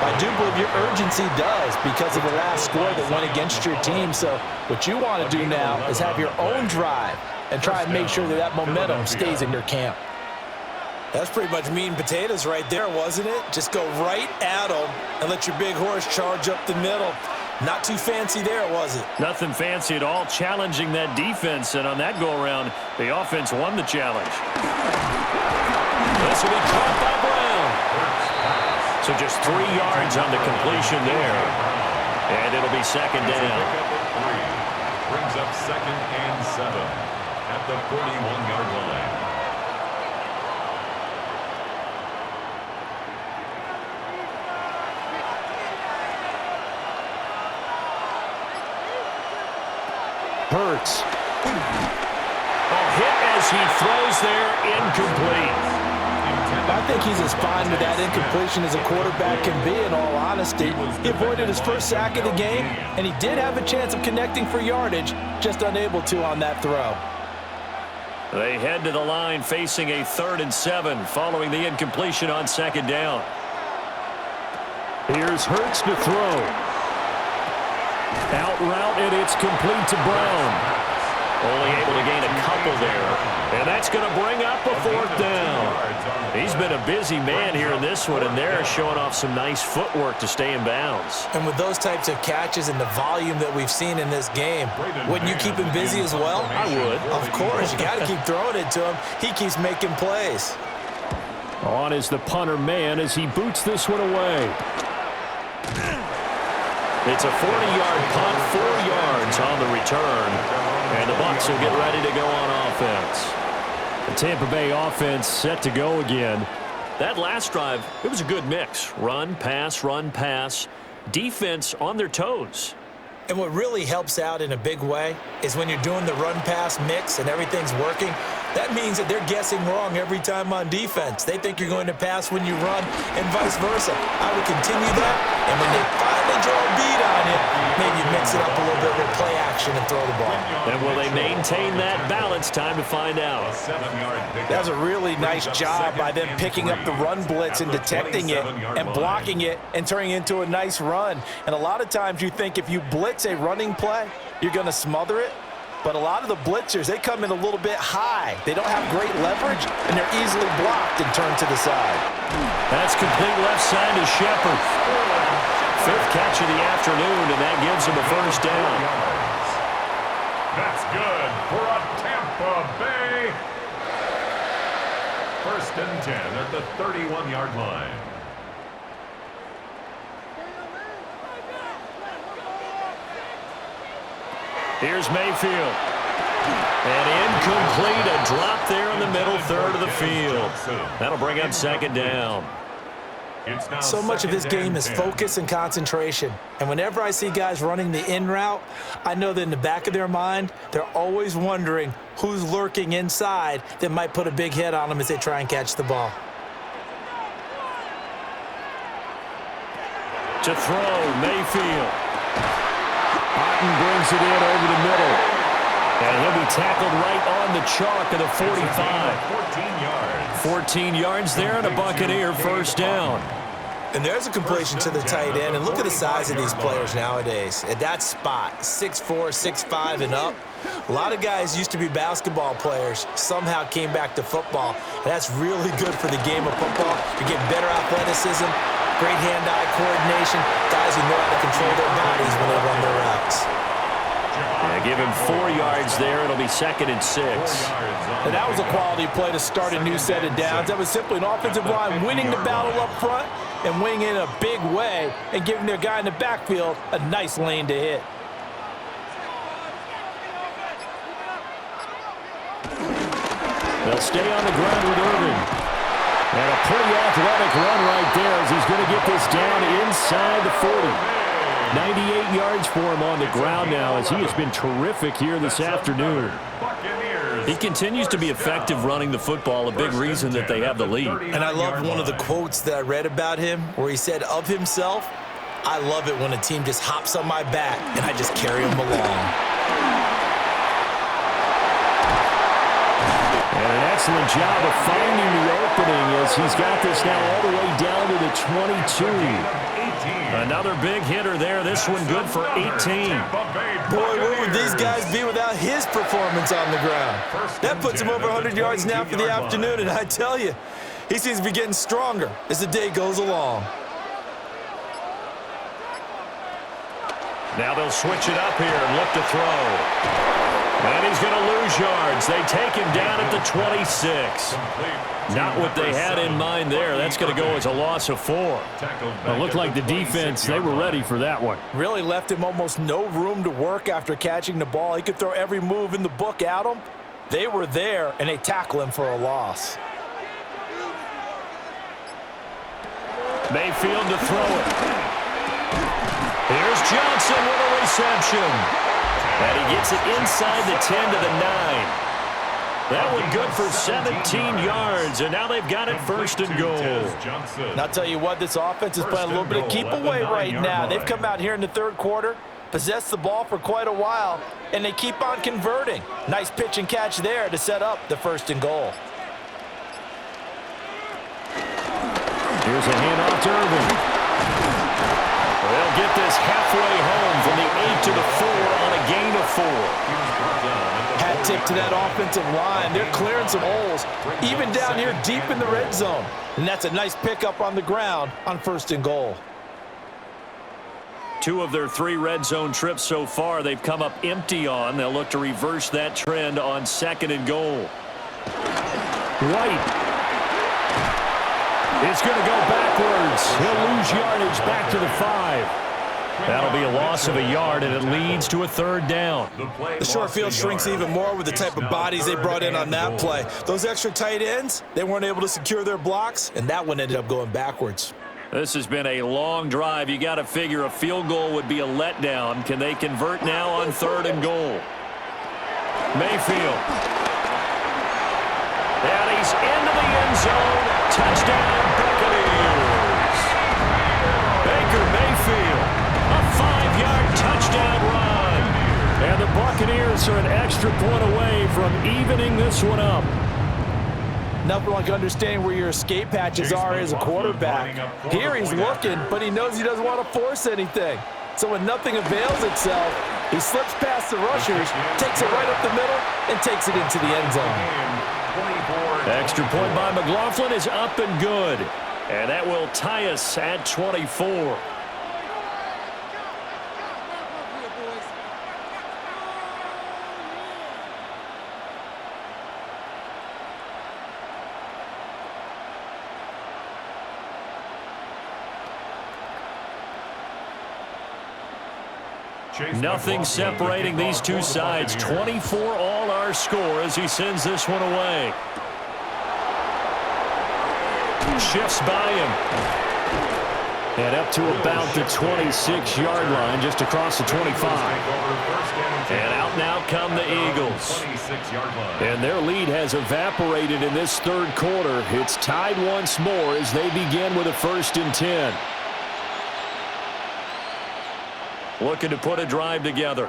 I do believe your urgency does because of the last score that went against your team. So what you want to do now is have your own drive and try and make sure that that momentum stays in your camp. That's pretty much meat and potatoes right there, wasn't it? Just go right at them and let your big horse charge up the middle. Not too fancy there, was it? Nothing fancy at all, challenging that defense. And on that go-around, the offense won the challenge. This will be caught by Brown. So just 3 yards on the completion there. And it'll be 2nd down. Brings up 2nd and 7 at the 41-yard line. Hurts. A hit as he throws there, incomplete. I think he's as fine with that incompletion as a quarterback can be, in all honesty. He avoided his first sack of the game, and he did have a chance of connecting for yardage, just unable to on that throw. They head to the line facing a 3rd and 7 following the incompletion on 2nd down. Here's Hurts to throw. Out route, and it's complete to Brown. Only able to gain a couple there. And that's going to bring up a 4th down. He's been a busy man here in this one, and they're showing off some nice footwork to stay in bounds. And with those types of catches and the volume that we've seen in this game, wouldn't you keep him busy as well? I would. Of course. You got to keep throwing it to him. He keeps making plays. On is the punter man as he boots this one away. It's a 40-yard punt, 4 yards on the return. And the Bucs will get ready to go on offense. The Tampa Bay offense set to go again. That last drive, it was a good mix. Run, pass, defense on their toes. And what really helps out in a big way is when you're doing the run-pass mix and everything's working, That means that they're guessing wrong every time on defense. They think you're going to pass when you run and vice versa. I would continue that, and when they finally draw a beat on you, maybe mix it up a little bit with play action and throw the ball. And will they maintain that balance? Time to find out. That was a really nice job by them picking up the run blitz and detecting it and blocking it and turning it into a nice run. And a lot of times you think if you blitz a running play, you're going to smother it. But a lot of the blitzers, they come in a little bit high. They don't have great leverage, and they're easily blocked and turned to the side. That's complete left side to Shepard. Fifth catch of the afternoon, and that gives him a first down. That's good for a Tampa Bay. First and 10 at the 31-yard line. Here's Mayfield. And incomplete, a drop there in the middle third of the field. That'll bring up second down. So much of this game is focus and concentration. And whenever I see guys running the in route, I know that in the back of their mind, they're always wondering who's lurking inside that might put a big hit on them as they try and catch the ball. To throw, Mayfield. Otten brings it in over the middle. And he'll be tackled right on the chalk of the 45. 14 yards. 14 yards there and a Buccaneer first down. And there's a completion to the tight end. And look at the size of these players nowadays. At that spot, 6'4", 6'5", and up. A lot of guys used to be basketball players, somehow came back to football. And that's really good for the game of football. You're getting better athleticism, great hand-eye coordination, guys who know how to control their bodies when they run their routes. Yeah, give him 4 yards there. It'll be second and 6. And that was a quality play to start a new set of downs. That was simply an offensive line winning the battle up front and winning in a big way and giving their guy in the backfield a nice lane to hit. They'll stay on the ground with Irvin. And a pretty athletic run right there as he's going to get this down inside the 40. 98 yards for him on the ground now as he has been terrific here this afternoon. He continues to be effective running the football, a big reason that they have the lead. And I love one of the quotes that I read about him where he said of himself, "I love it when a team just hops on my back and I just carry them along." And an excellent job of finding the opening as he's got this now all the way down to the 22. Another big hitter there. This one good for 18. Boy, where would these guys be without his performance on the ground? That puts him over 100 yards now for the afternoon, and I tell you, he seems to be getting stronger as the day goes along. Now they'll switch it up here and look to throw. And he's going to lose yards. They take him down at the 26. Not what they had in mind there. That's going to go as a loss of 4. It looked like the defense, they were ready for that one. Really left him almost no room to work after catching the ball. He could throw every move in the book at him. They were there, and they tackle him for a loss. Mayfield to throw it. Here's Johnson with a reception. And he gets it inside the 10 to the 9. That one good for 17 yards, and now they've got it first and goal. And I'll tell you what, this offense is playing a little bit of keep away right now. They've come out here in the third quarter, possessed the ball for quite a while, and they keep on converting. Nice pitch and catch there to set up the first and goal. Here's a handoff to Irvin. They'll get this halfway home from the 8 to the 4 on a gain of 4. Hat tip to that offensive line. They're clearing some holes, even down here deep in the red zone. And that's a nice pickup on the ground on first and goal. 2 of their 3 red zone trips so far they've come up empty on. They'll look to reverse that trend on second and goal. White. It's going to go backwards. He'll lose yardage back to the 5. That'll be a loss of a yard, and it leads to a third down. The short field shrinks even more with the type of bodies they brought in on that play. Those extra tight ends, they weren't able to secure their blocks, and that one ended up going backwards. This has been a long drive. You got to figure a field goal would be a letdown. Can they convert now on third and goal? Mayfield. zone. Touchdown, Buccaneers. Baker Mayfield, a 5-yard touchdown run. And the Buccaneers are an extra point away from evening this one up. Nothing like understanding where your escape patches are as a quarterback. Here he's looking, but he knows he doesn't want to force anything. So when nothing avails itself, he slips past the rushers, takes it right up the middle, and takes it into the end zone. Extra point by McLaughlin is up and good. And that will tie us at 24. Nothing separating these two sides. 24 all our score as he sends this one away. Shifts by him. And up to about the 26-yard line, just across the 25. And out now come the Eagles. And their lead has evaporated in this third quarter. It's tied once more as they begin with a 1st and 10. Looking to put a drive together.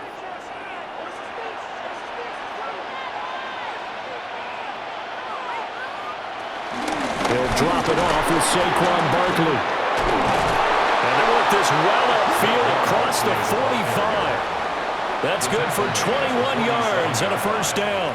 They'll drop it off with Saquon Barkley. And they work this well upfield across the 45. That's good for 21 yards and a 1st down.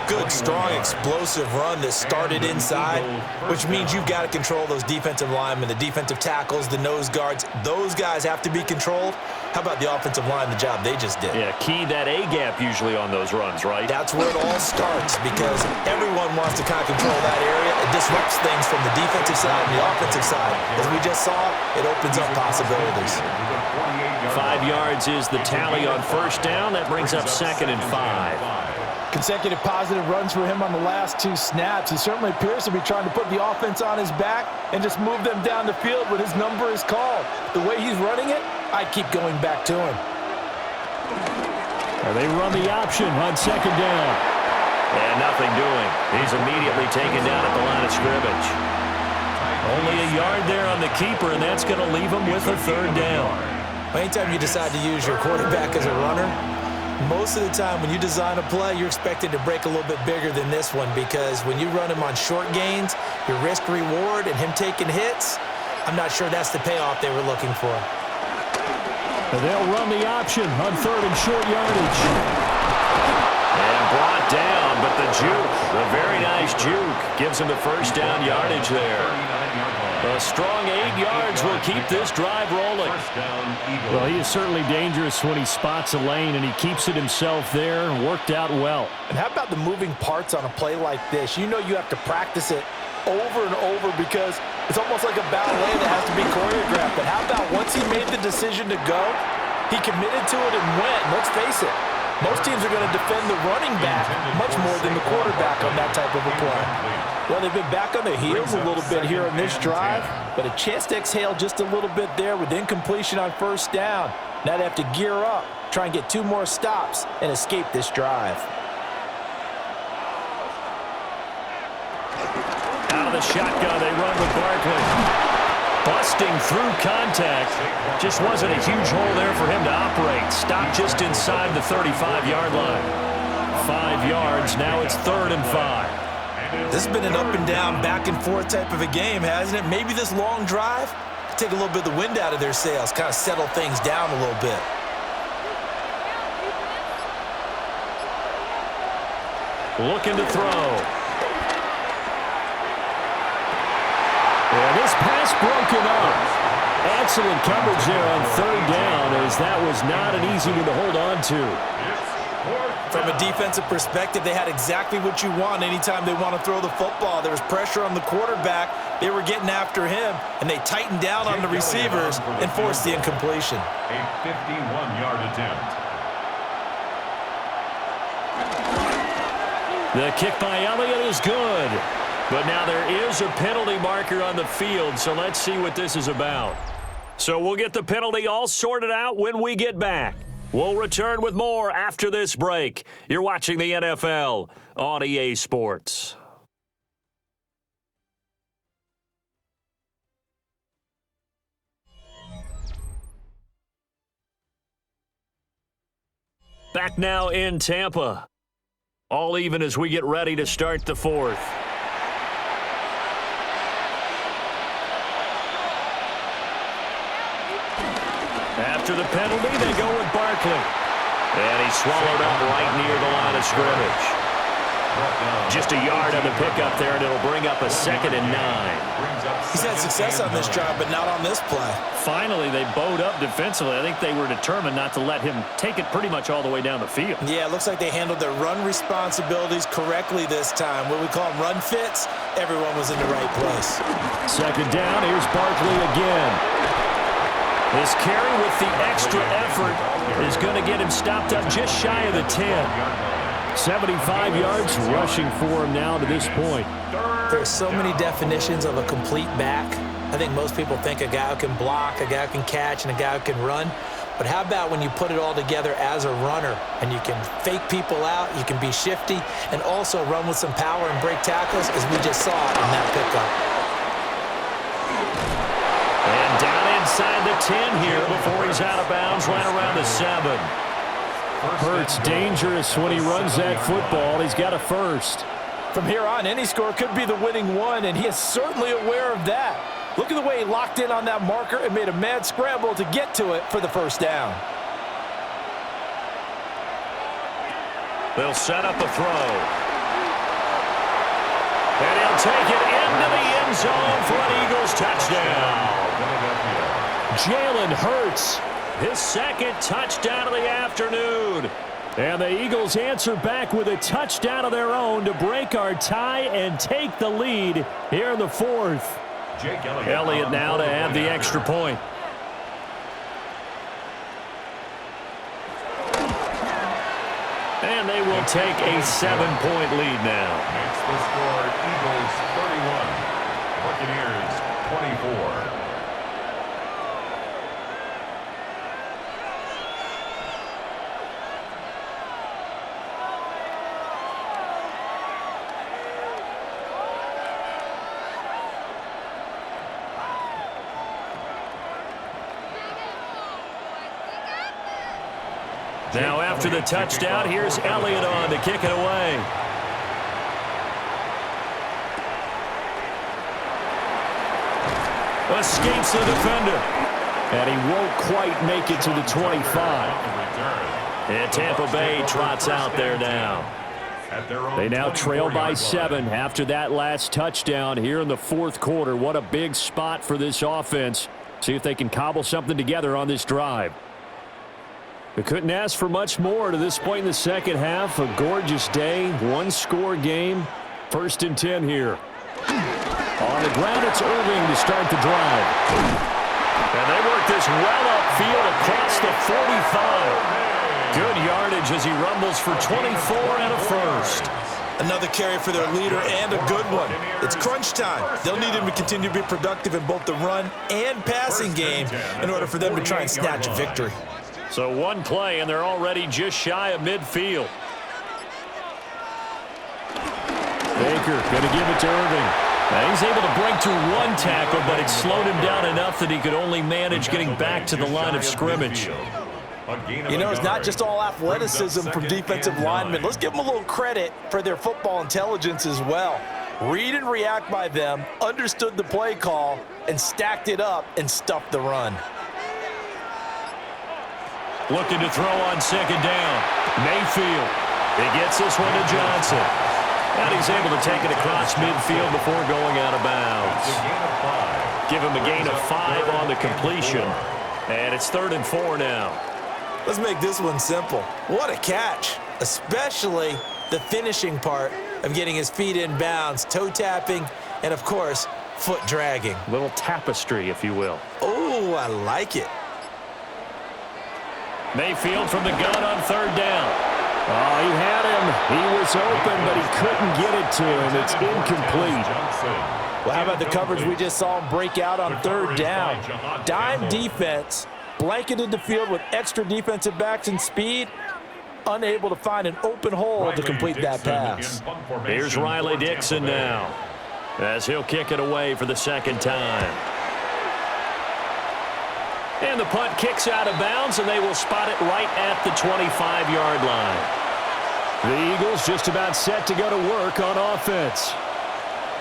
Good, strong, explosive run that started inside, which means you've got to control those defensive linemen, the defensive tackles, the nose guards. Those guys have to be controlled. How about the offensive line, the job they just did? Yeah, key that A-gap usually on those runs, right? That's where it all starts because everyone wants to kind of control that area. It disrupts things from the defensive side and the offensive side. As we just saw, it opens up possibilities. 5 yards is the tally on 1st down. That brings up 2nd and 5. Consecutive positive runs for him on the last 2 snaps. He certainly appears to be trying to put the offense on his back and just move them down the field when his number is called. The way he's running it, I keep going back to him. They run the option on 2nd down. And nothing doing. He's immediately taken down at the line of scrimmage. Only a yard there on the keeper, and that's going to leave him with a 3rd down. Anytime you decide to use your quarterback as a runner, most of the time when you design a play, you're expected to break a little bit bigger than this one because when you run him on short gains, your risk-reward and him taking hits, I'm not sure that's the payoff they were looking for. They'll run the option on 3rd and short yardage. And brought down, but the juke, a very nice juke, gives him the 1st down yardage there. A strong 8 yards will keep this drive rolling. Well, he is certainly dangerous when he spots a lane, and he keeps it himself there and worked out well. And how about the moving parts on a play like this? You know you have to practice it over and over because it's almost like a ballet that has to be choreographed. But how about once he made the decision to go, he committed to it and went. Let's face it, most teams are going to defend the running back much more than the quarterback on that type of a play. Well, they've been back on their heels a little bit here on this drive, but a chance to exhale just a little bit there with incompletion on 1st down. Now they have to gear up, try and get 2 more stops, and escape this drive. Out of the shotgun, they run with Barkley. Busting through contact. Just wasn't a huge hole there for him to operate. Stopped just inside the 35-yard line. 5 yards, now it's 3rd and 5. This has been an up and down, back and forth type of a game, hasn't it? Maybe this long drive could take a little bit of the wind out of their sails, kind of settle things down a little bit. Looking to throw. And this pass broken up. Excellent coverage there on 3rd down, as that was not an easy one to hold on to. From a defensive perspective, they had exactly what you want anytime they want to throw the football. There was pressure on the quarterback. They were getting after him, and they tightened down on the receivers and forced the incompletion. A 51-yard attempt. The kick by Elliott is good. But now there is a penalty marker on the field, so let's see what this is about. So we'll get the penalty all sorted out when we get back. We'll return with more after this break. You're watching the NFL on EA Sports. Back now in Tampa. All even as we get ready to start the fourth. After the penalty, they go with Barkley. And he's swallowed up right near the line of scrimmage. Just a yard on the pickup there, and it'll bring up a 2nd and 9. He's had success on this drive, but not on this play. Finally, they bowed up defensively. I think they were determined not to let him take it pretty much all the way down the field. Yeah, it looks like they handled their run responsibilities correctly this time. What we call them run fits, everyone was in the right place. 2nd down, here's Barkley again. This carry with the extra effort is going to get him stopped up just shy of the 10. 75 yards rushing for him now to this point. There's so many definitions of a complete back. I think most people think a guy who can block, a guy who can catch, and a guy who can run. But how about when you put it all together as a runner and you can fake people out, you can be shifty, and also run with some power and break tackles, as we just saw in that pickup. And down inside the 10 here before he's out of bounds, right around the 7. Hurts dangerous when he runs that football. He's got a first. From here on, any score could be the winning one, and he is certainly aware of that. Look at the way he locked in on that marker and made a mad scramble to get to it for the first down. They'll set up a throw. And he'll take it into the end zone for an Eagles touchdown. Jalen Hurts, his 2nd touchdown of the afternoon. And the Eagles answer back with a touchdown of their own to break our tie and take the lead here in the 4th. Elliott now to add the extra point. And they will take a 7-point lead now. Makes the score Eagles 31, Buccaneers 24. Now after the touchdown, here's Elliott on to kick it away. Escapes the defender. And he won't quite make it to the 25. And Tampa Bay trots out there now. They now trail by 7 after that last touchdown here in the 4th quarter. What a big spot for this offense. See if they can cobble something together on this drive. We couldn't ask for much more to this point in the second half. A gorgeous day, 1-score game. 1st and 10 here. On the ground, it's Irving to start the drive. And they work this well upfield across the 45. Good yardage as he rumbles for 24 and a first. Another carry for their leader and a good one. It's crunch time. They'll need him to continue to be productive in both the run and passing game in order for them to try and snatch a victory. So one play, and they're already just shy of midfield. Baker going to give it to Irving. Now he's able to break through one tackle, but it slowed him down enough that he could only manage getting back to the line of scrimmage. You know, it's not just all athleticism from defensive linemen. Let's give them a little credit for their football intelligence as well. Read and react by them, understood the play call, and stacked it up and stuffed the run. Looking to throw on 2nd down. Mayfield. He gets this one to Johnson. And he's able to take it across midfield before going out of bounds. Give him a gain of 5 on the completion. And it's 3rd and 4 now. Let's make this one simple. What a catch, especially the finishing part of getting his feet in bounds, toe tapping, and of course, foot dragging. A little tapestry, if you will. Oh, I like it. Mayfield from the gun on 3rd down. Oh, he had him. He was open, but he couldn't get it to him. It's incomplete. Well, how about the coverage we just saw him break out on 3rd down? Dime defense, blanketed the field with extra defensive backs and speed, unable to find an open hole to complete that pass. Here's Riley Dixon now, as he'll kick it away for the 2nd time. And the punt kicks out of bounds, and they will spot it right at the 25-yard line. The Eagles just about set to go to work on offense.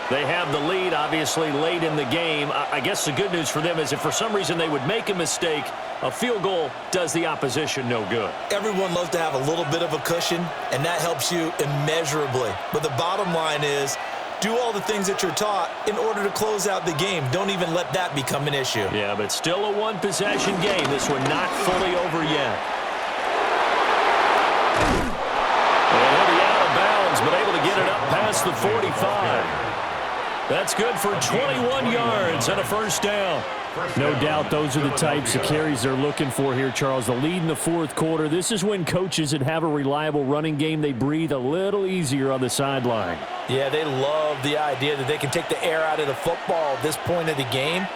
They have the lead, obviously, late in the game. I guess the good news for them is if for some reason they would make a mistake, a field goal does the opposition no good. Everyone loves to have a little bit of a cushion, and that helps you immeasurably. But the bottom line is, do all the things that you're taught in order to close out the game. Don't even let that become an issue. Yeah, but still a one-possession game. This one not fully over yet. And he'll be out of bounds, but able to get it up past the 45. That's good for 21 yards and a first down. No doubt those are the types of carries they're looking for here, Charles. The lead in the fourth quarter. This is when coaches that have a reliable running game, they breathe a little easier on the sideline. Yeah, they love the idea that they can take the air out of the football at this point of the game.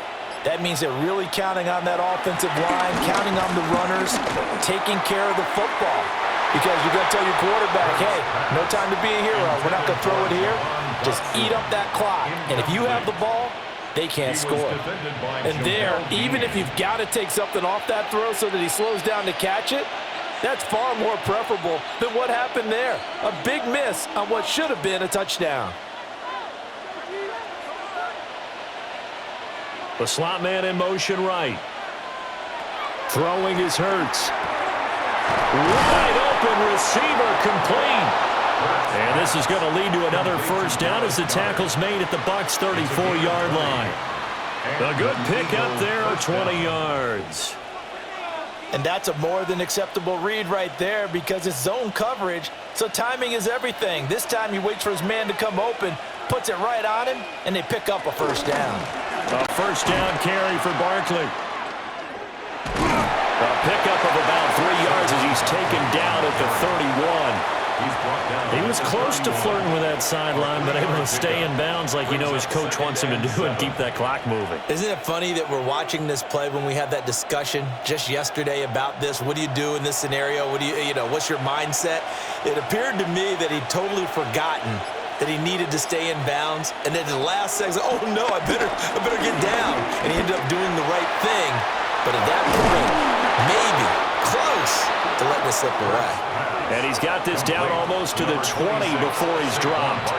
That means they're really counting on that offensive line, counting on the runners, taking care of the football. Because you're going to tell your quarterback, hey, no time to be a hero. We're not going to throw it here. Just eat up that clock. And if you have the ball, they can't score. And there, even if you've got to take something off that throw so that he slows down to catch it, that's far more preferable than what happened there. A big miss on what should have been a touchdown. The slot man in motion right. Throwing is Hurts. Wide open receiver complete. And this is going to lead to another first down as the tackle's made at the Bucs 34-yard line. A good pick up there of 20 yards. And that's a more than acceptable read right there because it's zone coverage, so timing is everything. This time he waits for his man to come open, puts it right on him, and they pick up a first down. A first down carry for Barkley. A pickup of about 3 yards as he's taken down at the 31. He was close to flirting with that sideline, but able to stay in bounds like you know his coach wants him to do and keep that clock moving. Isn't it funny that we're watching this play when we had that discussion just yesterday about this? What do you do in this scenario? What do you know, what's your mindset? It appeared to me that he'd totally forgotten that he needed to stay in bounds, and then the last second, oh no, I better get down. And he ended up doing the right thing. But at that point, maybe close to letting it slip away. And he's got this down almost to the 20 before he's dropped.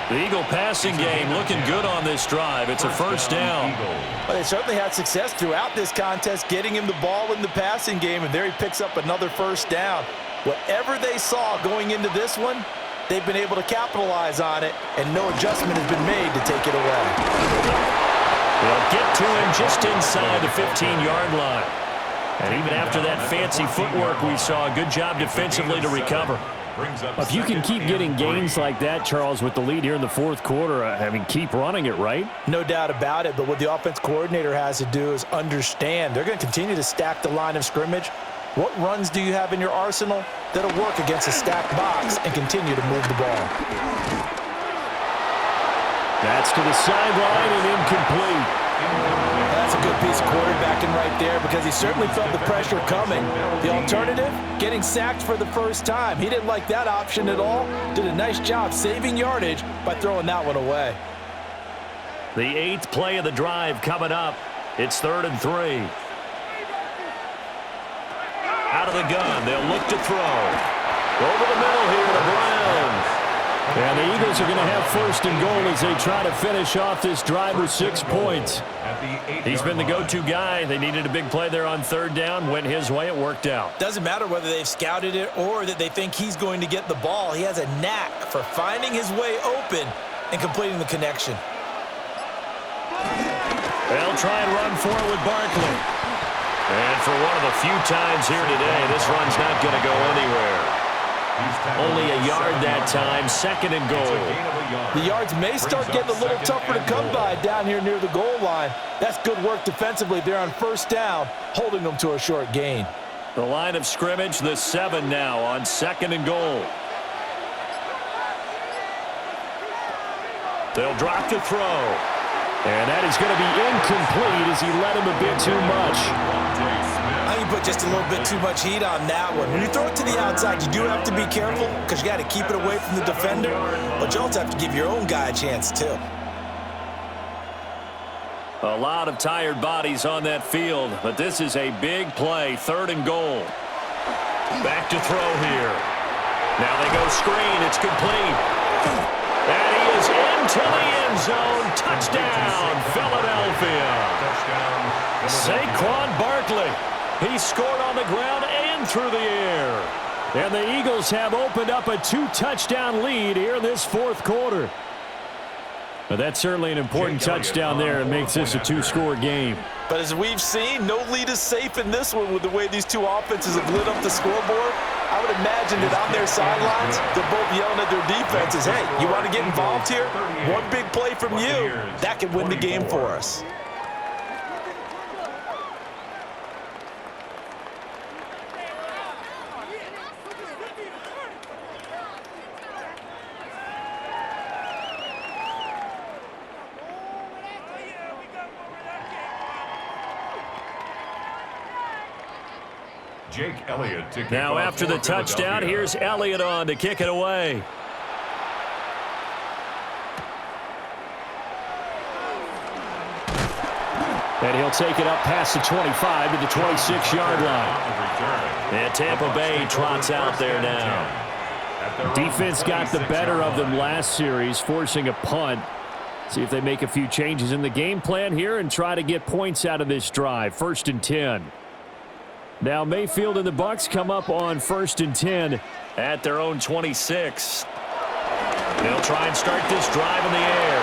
The Eagle passing game looking good on this drive. It's a first down. Well, they certainly had success throughout this contest getting him the ball in the passing game, and there he picks up another first down. Whatever they saw going into this one, they've been able to capitalize on it, and no adjustment has been made to take it away. They'll get to him just inside the 15-yard line. And even after that fancy footwork we saw, a good job defensively to recover. If you can keep getting gains like that, Charles, with the lead here in the fourth quarter, I mean, keep running it, right? No doubt about it, but what the offense coordinator has to do is understand they're going to continue to stack the line of scrimmage. What runs do you have in your arsenal that'll work against a stacked box and continue to move the ball? That's to the sideline and incomplete. That's a good piece of quarterbacking right there because he certainly felt the pressure coming. The alternative, getting sacked for the first time. He didn't like that option at all. Did a nice job saving yardage by throwing that one away. The 8th play of the drive coming up. It's 3rd and 3. Out of the gun, they'll look to throw. Over the middle here to Brown. And the Eagles are going to have 1st and goal as they try to finish off this drive with 6 points. He's been the go-to guy. They needed a big play there on 3rd down. Went his way. It worked out. Doesn't matter whether they've scouted it or that they think he's going to get the ball. He has a knack for finding his way open and completing the connection. They'll try and run for it with Barkley. And for one of the few times here today, this run's not going to go anywhere. Only a yard that time, 2nd and goal. The yards may start getting a little tougher to come by down here near the goal line. That's good work defensively there on 1st down, holding them to a short gain. The line of scrimmage, the 7 now on 2nd and goal. They'll drop to throw. And that is going to be incomplete as he led him a bit too much. I think you put just a little bit too much heat on that one. When you throw it to the outside, you do have to be careful because you got to keep it away from the defender, but you also have to give your own guy a chance too. A lot of tired bodies on that field, but this is a big play, 3rd and goal. Back to throw here. Now they go screen. It's complete. And he is into the end zone. Touchdown, Philadelphia. Saquon Barkley. He scored on the ground and through the air. And the Eagles have opened up a 2-touchdown lead here in this 4th quarter. But that's certainly an important touchdown there and makes this a 2-score game. But as we've seen, no lead is safe in this one with the way these two offenses have lit up the scoreboard. I would imagine that on their sidelines, they're both yelling at their defenses, hey, you want to get involved here? One big play from you, that could win the game for us. Jake Elliott to kick Now off after the for touchdown, Philadelphia. here's Elliott on to kick it away. And he'll take it up past the 25 to the 26-yard line. And Tampa Bay trots out there now. Defense got the better of them last series, forcing a punt. See if they make a few changes in the game plan here and try to get points out of this drive. 1st and 10. Now Mayfield and the Bucs come up on 1st and 10 at their own 26. They'll try and start this drive in the air.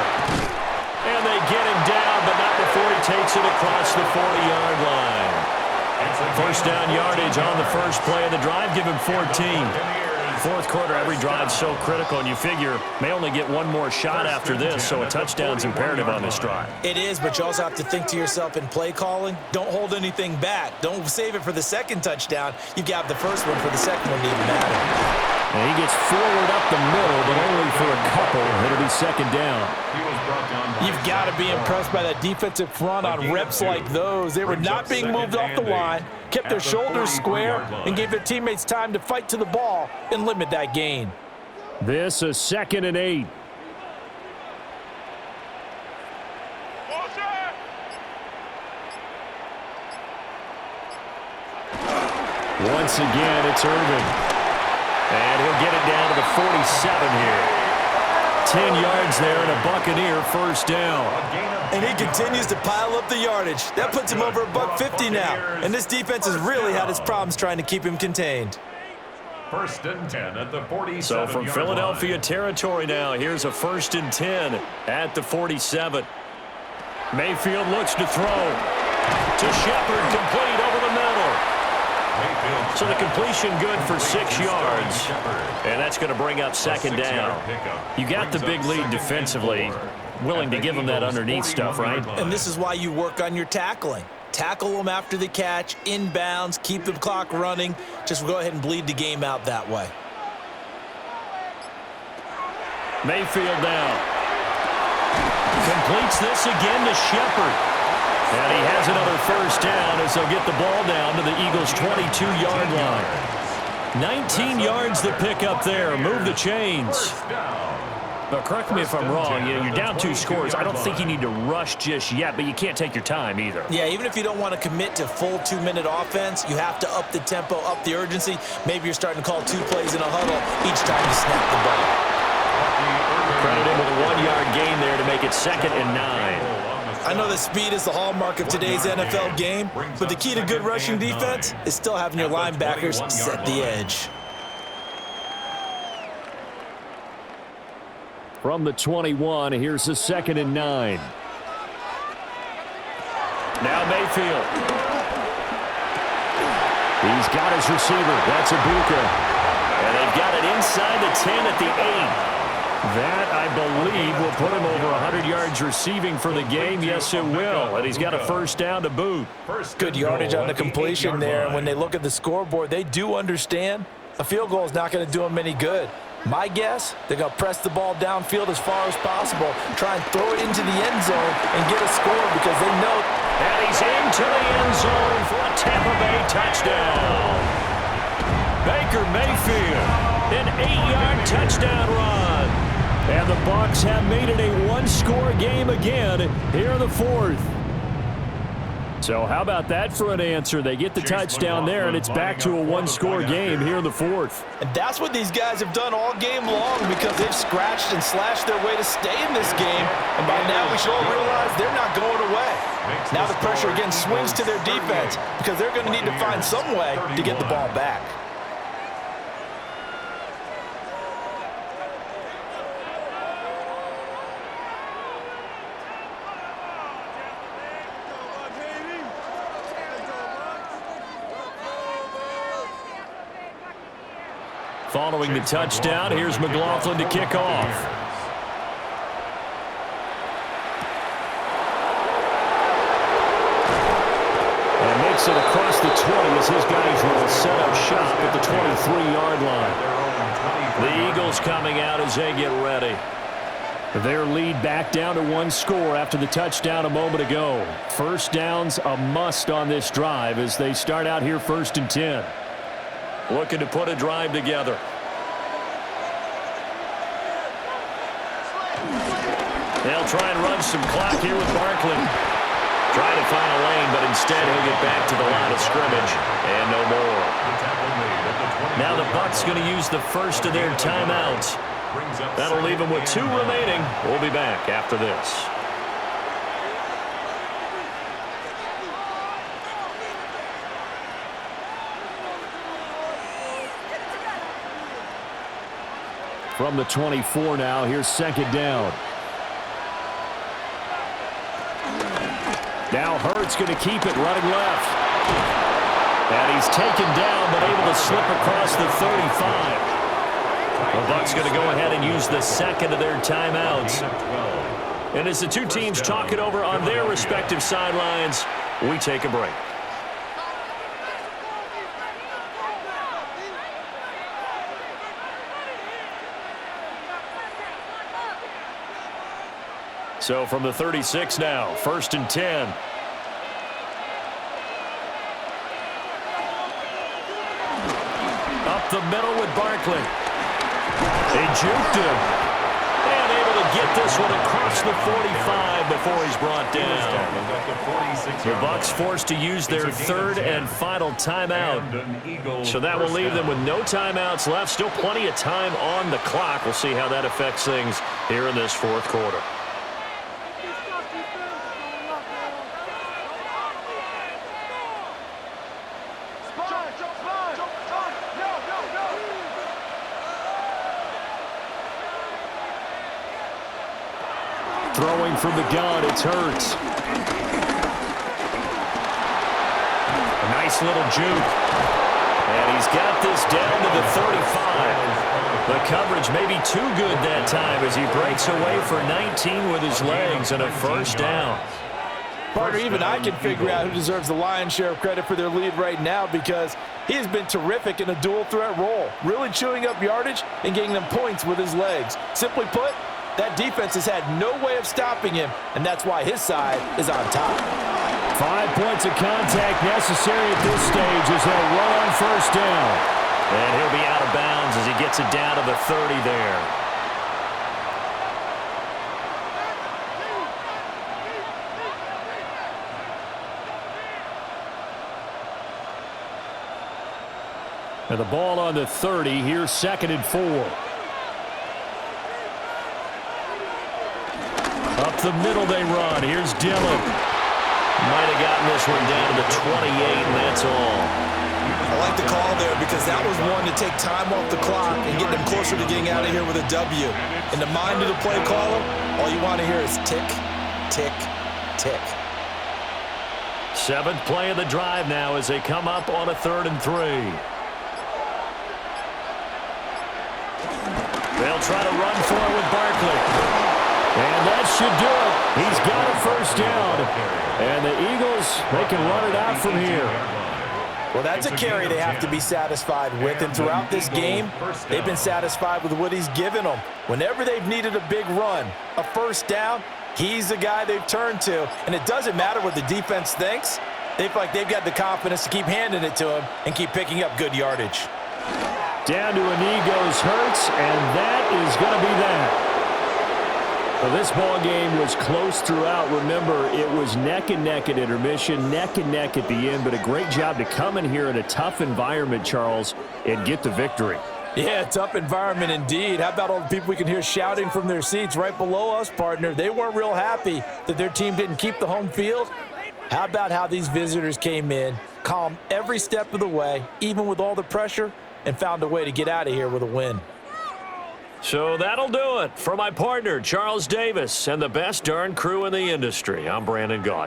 And they get him down, but not before he takes it across the 40-yard line. 1st down yardage on the first play of the drive. Give him 14. 4th quarter, every drive's so critical, and you figure may only get one more shot after this, so a touchdown's imperative on this drive. It is, but you also have to think to yourself in play calling, don't hold anything back. Don't save it for the 2nd touchdown. You've got the 1st one for the 2nd one to even matter. And he gets forward up the middle, but only for a couple. It'll be 2nd down. You've got to be impressed by that defensive front on reps like those. They were not being moved off the line, kept their shoulders square, and gave their teammates time to fight to the ball and limit that gain. This a 2nd and 8. Once again, it's Irvin. And he'll get it down to the 47 here. 10 yards there and a Buccaneer 1st down. And he continues to pile up the yardage. That puts him over $150 now. And this defense has really had its problems trying to keep him contained. 1st and 10 at the 47. So from Philadelphia territory now, here's a 1st and 10 at the 47. Mayfield looks to throw. To Shepard, complete over the middle. So the completion good for 6 yards. And that's going to bring up 2nd down. You got the big lead defensively. Willing to give them that underneath stuff, right? And this is why you work on your tackling. Tackle them after the catch, inbounds, keep the clock running. Just go ahead and bleed the game out that way. Mayfield now. Completes this again to Shepard. And he has another 1st down as they'll get the ball down to the Eagles' 22-yard line. 19 yards to pick up there. Move the chains. But correct me if I'm wrong. You're down 2 scores. I don't think you need to rush just yet, but you can't take your time either. Yeah, even if you don't want to commit to full 2-minute offense, you have to up the tempo, up the urgency. Maybe you're starting to call 2 plays in a huddle each time you snap the ball. Credit him with a 1-yard gain there to make it 2nd and 9. I know that speed is the hallmark of today's NFL game, but the key to good rushing defense is still having your linebackers set the edge. From the 21, here's the 2nd and 9. Now Mayfield. He's got his receiver. That's Ibuka. And they've got it inside the 10 at the 8. That, I believe, will put him over 100 yards receiving for the game. Yes, it will. And he's got a 1st down to boot. Good yardage on the completion there. And when they look at the scoreboard, they do understand a field goal is not going to do them any good. My guess, they're going to press the ball downfield as far as possible, try and throw it into the end zone and get a score because they know. And he's into the end zone for a Tampa Bay touchdown. Baker Mayfield, an 8-yard touchdown run. And the Bucs have made it a 1-score game again here in the 4th. So how about that for an answer? They get the touchdown there, and it's back to a one-score game here in the fourth. And that's what these guys have done all game long because they've scratched and slashed their way to stay in this game. And by now we should all realize they're not going away. Now the pressure again swings to their defense because they're going to need to find some way to get the ball back. Following the touchdown, here's McLaughlin to kick off. And makes it across the 20 as his guys will set up shop at the 23-yard line. The Eagles coming out as they get ready. Their lead back down to one score after the touchdown a moment ago. First down's a must on this drive as they start out here 1st and 10. Looking to put a drive together. They'll try and run some clock here with Barkley. Trying to find a lane, but instead he'll get back to the line of scrimmage. And no more. Now the Bucs going to use the first of their timeouts. That'll leave them with 2 remaining. We'll be back after this. From the 24 now, here's 2nd down. Now Hurts going to keep it running left. And he's taken down but able to slip across the 35. The Bucs going to go ahead and use the second of their timeouts. And as the two teams talk it over on their respective sidelines, we take a break. So from the 36 now, 1st and 10. Up the middle with Barkley. They juked him. And able to get this one across the 45 before he's brought down. The Bucs forced to use their 3rd and final timeout. So that will leave them with no timeouts left. Still plenty of time on the clock. We'll see how that affects things here in this 4th quarter. Throwing from the gun, it's Hurts. A nice little juke. And he's got this down to the 35. The coverage may be too good that time as he breaks away for 19 with his legs and a 1st down. Partner, even I can figure out who deserves the lion's share of credit for their lead right now because he has been terrific in a dual threat role, really chewing up yardage and getting them points with his legs. Simply put, that defense has had no way of stopping him, and that's why his side is on top. 5 points of contact necessary at this stage as they'll run on 1st down. And he'll be out of bounds as he gets it down to the 30 there. And the ball on the 30. Here's 2nd and 4. Up the middle they run. Here's Dillon. Might have gotten this one down to the 28, and that's all. I like the call there because that was one to take time off the clock and get them closer to getting out of here with a W. In the mind of the play caller, all you want to hear is tick, tick, tick. 7th play of the drive now as they come up on a 3rd and 3. They'll try to run for it with Barkley. And that should do it. He's got a 1st down. And the Eagles, they can run it out from here. Well, that's a carry they have to be satisfied with. And throughout this game, they've been satisfied with what he's given them. Whenever they've needed a big run, a 1st down, he's the guy they've turned to. And it doesn't matter what the defense thinks. They feel like they've got the confidence to keep handing it to him and keep picking up good yardage. Down to a knee goes Hurts, and that is going to be that. Well, this ball game was close throughout. Remember, it was neck and neck at intermission, neck and neck at the end, but a great job to come in here in a tough environment, Charles, and get the victory. Yeah, tough environment indeed. How about all the people we can hear shouting from their seats right below us, partner? They weren't real happy that their team didn't keep the home field. How about how these visitors came in, calm every step of the way, even with all the pressure, and found a way to get out of here with a win. So that'll do it for my partner, Charles Davis, and the best darn crew in the industry. I'm Brandon Gaudin.